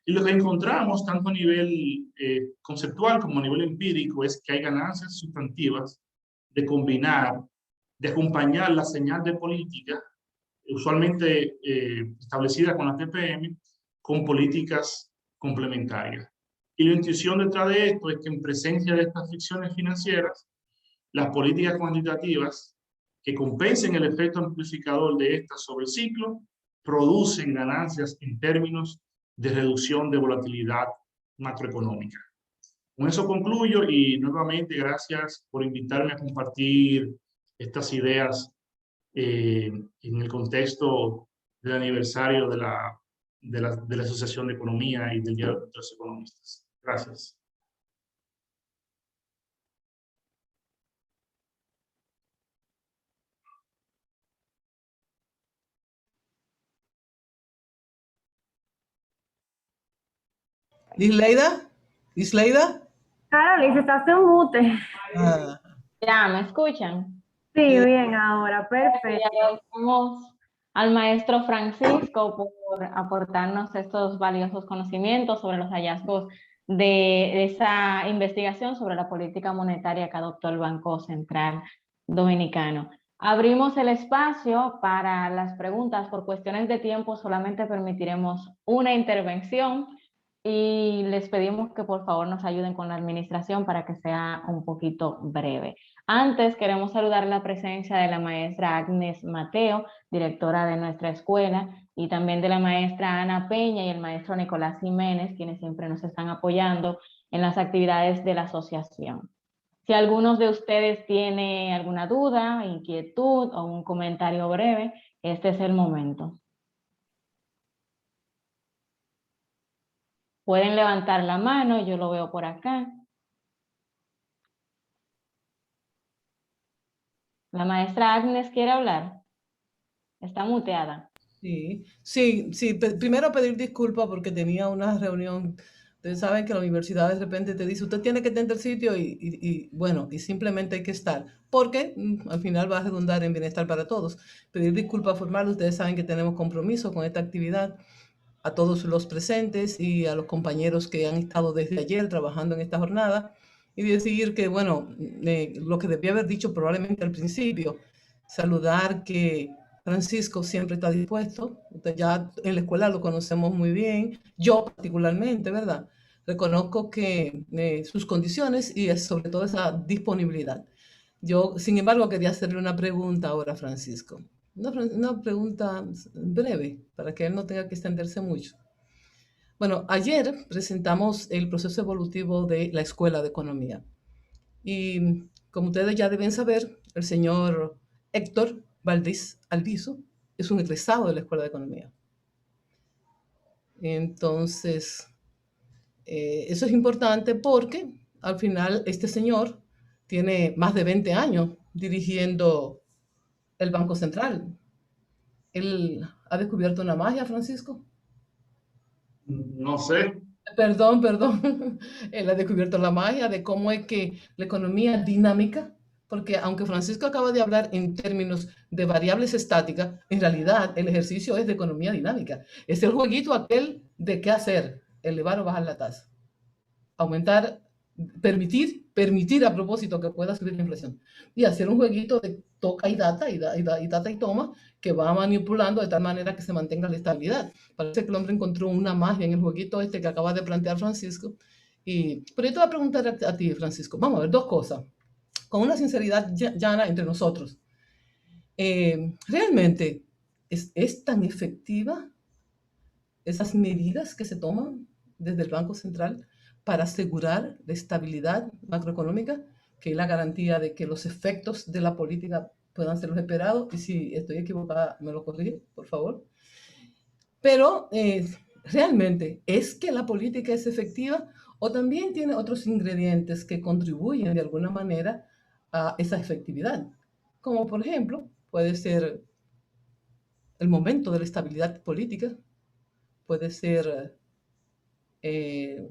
Y lo que encontramos, tanto a nivel conceptual como a nivel empírico, es que hay ganancias sustantivas de combinar, de acompañar la señal de política, usualmente establecida con la TPM, con políticas complementarias. Y la intuición detrás de esto es que en presencia de estas fricciones financieras, las políticas cuantitativas que compensen el efecto amplificador de estas sobre el ciclo, producen ganancias en términos de reducción de volatilidad macroeconómica. Con eso concluyo y nuevamente gracias por invitarme a compartir estas ideas en el contexto del aniversario de la Asociación de Economía y del Día de los Economistas. Gracias. ¿Isleida? ¿Isleida? Carolyn, estás en mute. Ah, Ya, ¿me escuchan? Sí, sí. bien, ahora, perfecto. Y agradecemos al maestro Francisco por aportarnos estos valiosos conocimientos sobre los hallazgos de esa investigación sobre la política monetaria que adoptó el Banco Central Dominicano. Abrimos el espacio para las preguntas. Por cuestiones de tiempo solamente permitiremos una intervención y les pedimos que por favor nos ayuden con la administración para que sea un poquito breve. Antes queremos saludar la presencia de la maestra Agnes Mateo, directora de nuestra escuela, y también de la maestra Ana Peña y el maestro Nicolás Jiménez, quienes siempre nos están apoyando en las actividades de la asociación. Si alguno de ustedes tiene alguna duda, inquietud o un comentario breve, este es el momento. Pueden levantar la mano, yo lo veo por acá. La maestra Agnes quiere hablar. Está muteada. Sí. Primero pedir disculpas porque tenía una reunión. Ustedes saben que la universidad de repente te dice, usted tiene que tener el sitio y bueno, y simplemente hay que estar. Porque al final va a redundar en bienestar para todos. Pedir disculpas formales, ustedes saben que tenemos compromiso con esta actividad. A todos los presentes y a los compañeros que han estado desde ayer trabajando en esta jornada y decir que, bueno, lo que debía haber dicho probablemente al principio, saludar que Francisco siempre está dispuesto, ya en la escuela lo conocemos muy bien, yo particularmente, ¿verdad? Reconozco que sus condiciones y sobre todo esa disponibilidad. Yo, sin embargo, quería hacerle una pregunta ahora a Francisco. Una pregunta breve, para que él no tenga que extenderse mucho. Bueno, ayer presentamos el proceso evolutivo de la Escuela de Economía. Y como ustedes ya deben saber, el señor Héctor Valdés Alviso es un egresado de la Escuela de Economía. Entonces, eso es importante porque al final este señor tiene más de 20 años dirigiendo el Banco Central. ¿Él ha descubierto una magia, Francisco? No sé. Perdón. Él ha descubierto la magia de cómo es que la economía dinámica, porque aunque Francisco acaba de hablar en términos de variables estáticas, en realidad el ejercicio es de economía dinámica. Es el jueguito aquel de qué hacer, elevar o bajar la tasa. Aumentar, permitir a propósito que pueda subir la inflación. Y hacer un jueguito de toca y data y toma que va manipulando de tal manera que se mantenga la estabilidad. Parece que el hombre encontró una magia en el jueguito este que acaba de plantear Francisco. Pero yo te voy a preguntar a ti, Francisco. Vamos a ver dos cosas. Con una sinceridad llana entre nosotros. ¿Realmente es tan efectiva esas medidas que se toman desde el Banco Central para asegurar la estabilidad macroeconómica, que es la garantía de que los efectos de la política puedan ser los esperados? Y si estoy equivocada, me lo corrige, por favor. Pero, ¿realmente es que la política es efectiva o también tiene otros ingredientes que contribuyen de alguna manera a esa efectividad, como por ejemplo puede ser el momento de la estabilidad política, puede ser eh,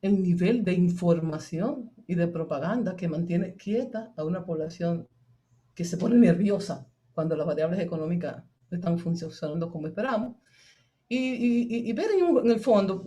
el nivel de información y de propaganda que mantiene quieta a una población que se pone nerviosa cuando las variables económicas no están funcionando como esperamos. Y ver en el fondo,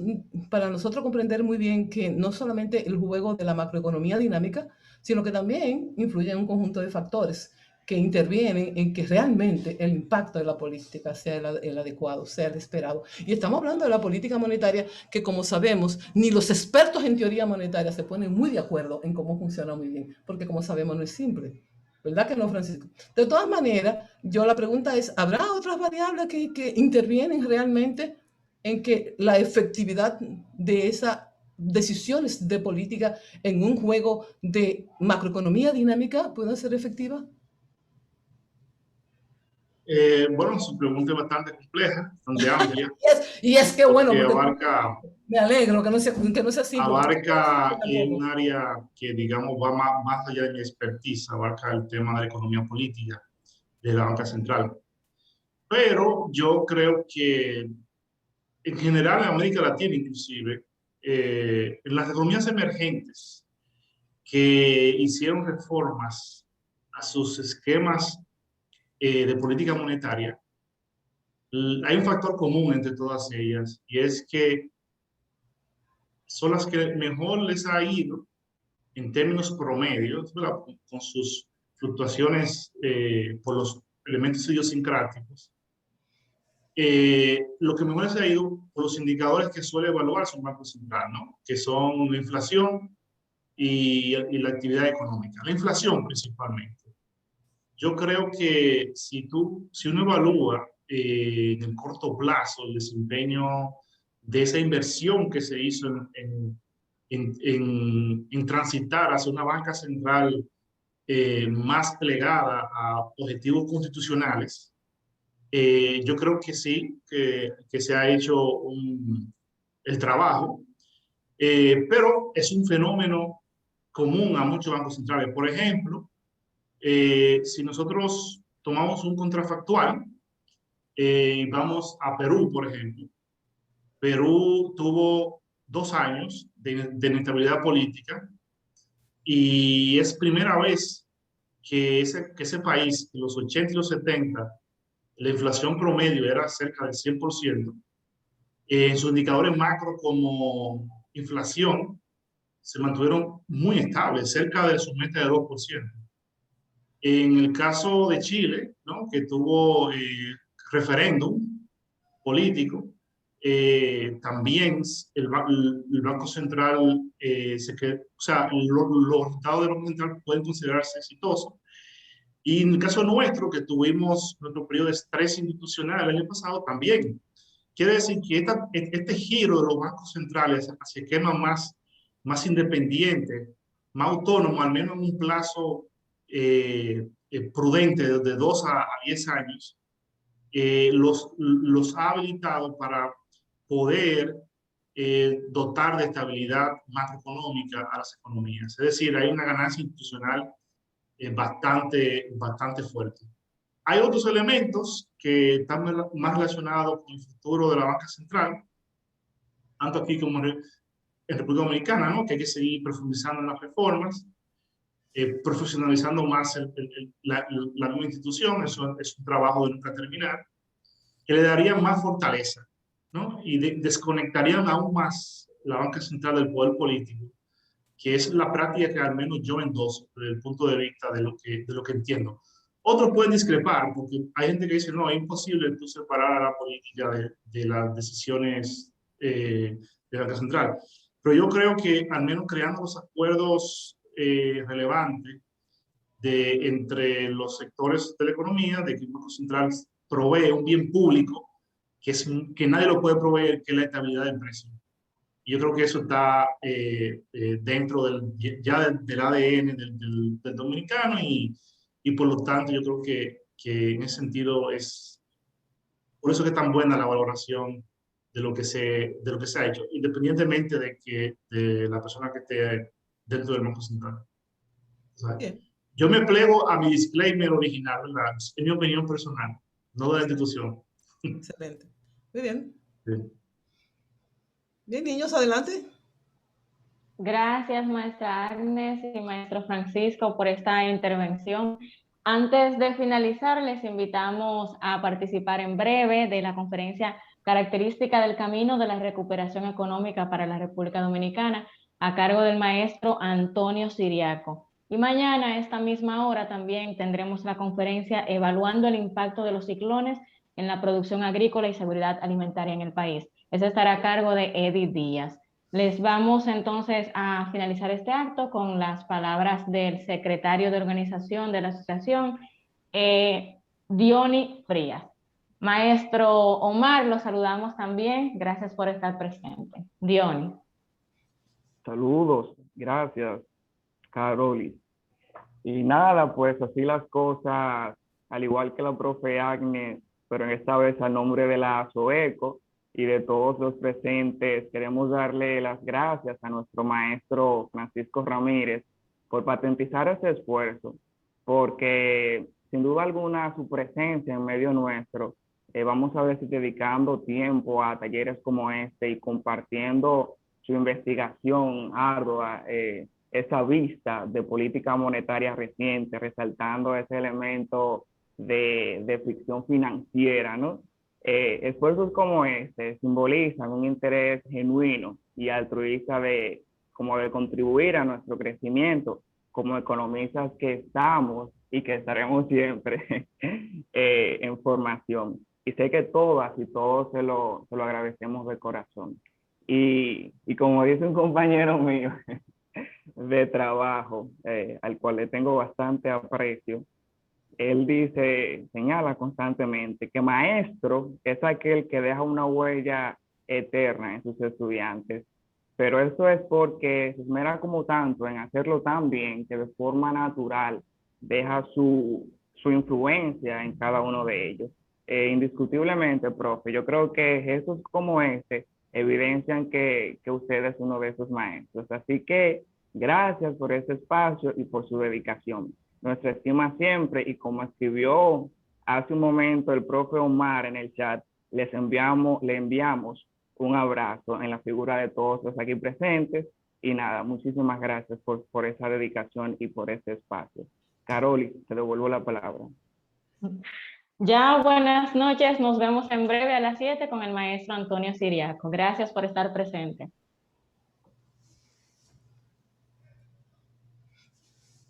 para nosotros comprender muy bien que no solamente el juego de la macroeconomía dinámica, sino que también influye en un conjunto de factores que intervienen en que realmente el impacto de la política sea el adecuado, sea el esperado. Y estamos hablando de la política monetaria que, como sabemos, ni los expertos en teoría monetaria se ponen muy de acuerdo en cómo funciona muy bien, porque como sabemos no es simple. ¿Verdad que no, Francisco? De todas maneras, la pregunta es, ¿habrá otras variables que intervienen realmente en que la efectividad de esas decisiones de política en un juego de macroeconomía dinámica pueda ser efectiva? Bueno, su pregunta es bastante compleja, bastante amplia, Y es que bueno, porque porque abarca, me alegro que no sea simple. abarca un área que, digamos, va más allá de mi expertise, abarca el tema de la economía política de la banca central. Pero yo creo que en general en América Latina inclusive, en las economías emergentes que hicieron reformas a sus esquemas de política monetaria, hay un factor común entre todas ellas y es que son las que mejor les ha ido en términos promedios, ¿verdad? Con sus fluctuaciones por los elementos idiosincráticos. Lo que mejor les ha ido por los indicadores que suele evaluar su Banco Central, ¿no? Que son la inflación y la actividad económica. La inflación principalmente. Yo creo que si uno evalúa en el corto plazo el desempeño de esa inversión que se hizo en transitar hacia una banca central más plegada a objetivos constitucionales, yo creo que sí, que se ha hecho el trabajo, pero es un fenómeno común a muchos bancos centrales. Por ejemplo, si nosotros tomamos un contrafactual y vamos a Perú, por ejemplo, Perú tuvo 2 años de inestabilidad política y es primera vez que ese país, en los 80 y los 70, la inflación promedio era cerca del 100%. En sus indicadores macro como inflación se mantuvieron muy estables, cerca de su meta de 2%. En el caso de Chile, ¿no? Que tuvo referéndum político, también el Banco Central o sea, los resultados del Banco Central pueden considerarse exitosos. Y en el caso nuestro, que tuvimos nuestro periodo de estrés institucional el año pasado, también. Quiere decir que este giro de los bancos centrales hacia esquemas más independientes, más autónomos, al menos en un plazo prudente de 2 a 10 años, los ha habilitado para poder dotar de estabilidad macroeconómica a las economías. Es decir, hay una ganancia institucional bastante fuerte. Hay otros elementos que están más relacionados con el futuro de la banca central, tanto aquí como en República Dominicana, ¿no? Que hay que seguir profundizando en las reformas, profesionalizando más la nueva institución. Eso es un trabajo de nunca terminar, que le daría más fortaleza, ¿no? Y desconectarían aún más la banca central del poder político, que es la práctica que al menos yo endoso desde el punto de vista de lo que entiendo. Otros pueden discrepar, porque hay gente que dice, no, es imposible tú separar a la política de las decisiones de la Banca Central. Pero yo creo que al menos creando los acuerdos relevantes entre los sectores de la economía, de que el Banco Central provee un bien público que nadie lo puede proveer, que es la estabilidad del precio. Yo creo que eso está dentro del ADN del dominicano y por lo tanto yo creo que en ese sentido por eso que es tan buena la valoración lo que se ha hecho, independientemente de la persona que esté dentro del Banco Central. O sea, Bien. yo me plego a mi disclaimer original, ¿verdad? Es mi opinión personal, no de la institución. Excelente. Muy bien. Sí. Bien, niños, adelante. Gracias, maestra Agnes y maestro Francisco, por esta intervención. Antes de finalizar, les invitamos a participar en breve de la conferencia Característica del Camino de la Recuperación Económica para la República Dominicana, a cargo del maestro Antonio Siriaco. Y mañana, a esta misma hora, también tendremos la conferencia Evaluando el impacto de los ciclones en la producción agrícola y seguridad alimentaria en el país. Esa estará a cargo de Edith Díaz. Les vamos entonces a finalizar este acto con las palabras del secretario de organización de la asociación, Diony Frías. Maestro Omar, lo saludamos también. Gracias por estar presente. Diony. Saludos, gracias, Caroli. Y nada, pues así las cosas, al igual que la profe Agnes, pero en esta vez al nombre de la SOECO y de todos los presentes, queremos darle las gracias a nuestro maestro Francisco Ramírez por patentizar ese esfuerzo, porque sin duda alguna su presencia en medio nuestro, vamos a ver si dedicando tiempo a talleres como este y compartiendo su investigación ardua, esa vista de política monetaria reciente, resaltando ese elemento de ficción financiera, ¿no? Esfuerzos como este simbolizan un interés genuino y altruista de contribuir a nuestro crecimiento como economistas que estamos y que estaremos siempre en formación. Y sé que todas y todos se lo agradecemos de corazón. Y como dice un compañero mío de trabajo, al cual le tengo bastante aprecio, él dice, señala constantemente que maestro es aquel que deja una huella eterna en sus estudiantes, pero eso es porque se esmera como tanto en hacerlo tan bien que de forma natural deja su influencia en cada uno de ellos. Indiscutiblemente, profe, yo creo que gestos como este evidencian que usted es uno de esos maestros. Así que gracias por este espacio y por su dedicación. Nuestra estima siempre, y como escribió hace un momento el profe Omar en el chat, le enviamos un abrazo en la figura de todos los aquí presentes. Y nada, muchísimas gracias por esa dedicación y por este espacio. Caroli, te devuelvo la palabra. Ya, buenas noches. Nos vemos en breve a las 7 con el maestro Antonio Siriaco. Gracias por estar presente.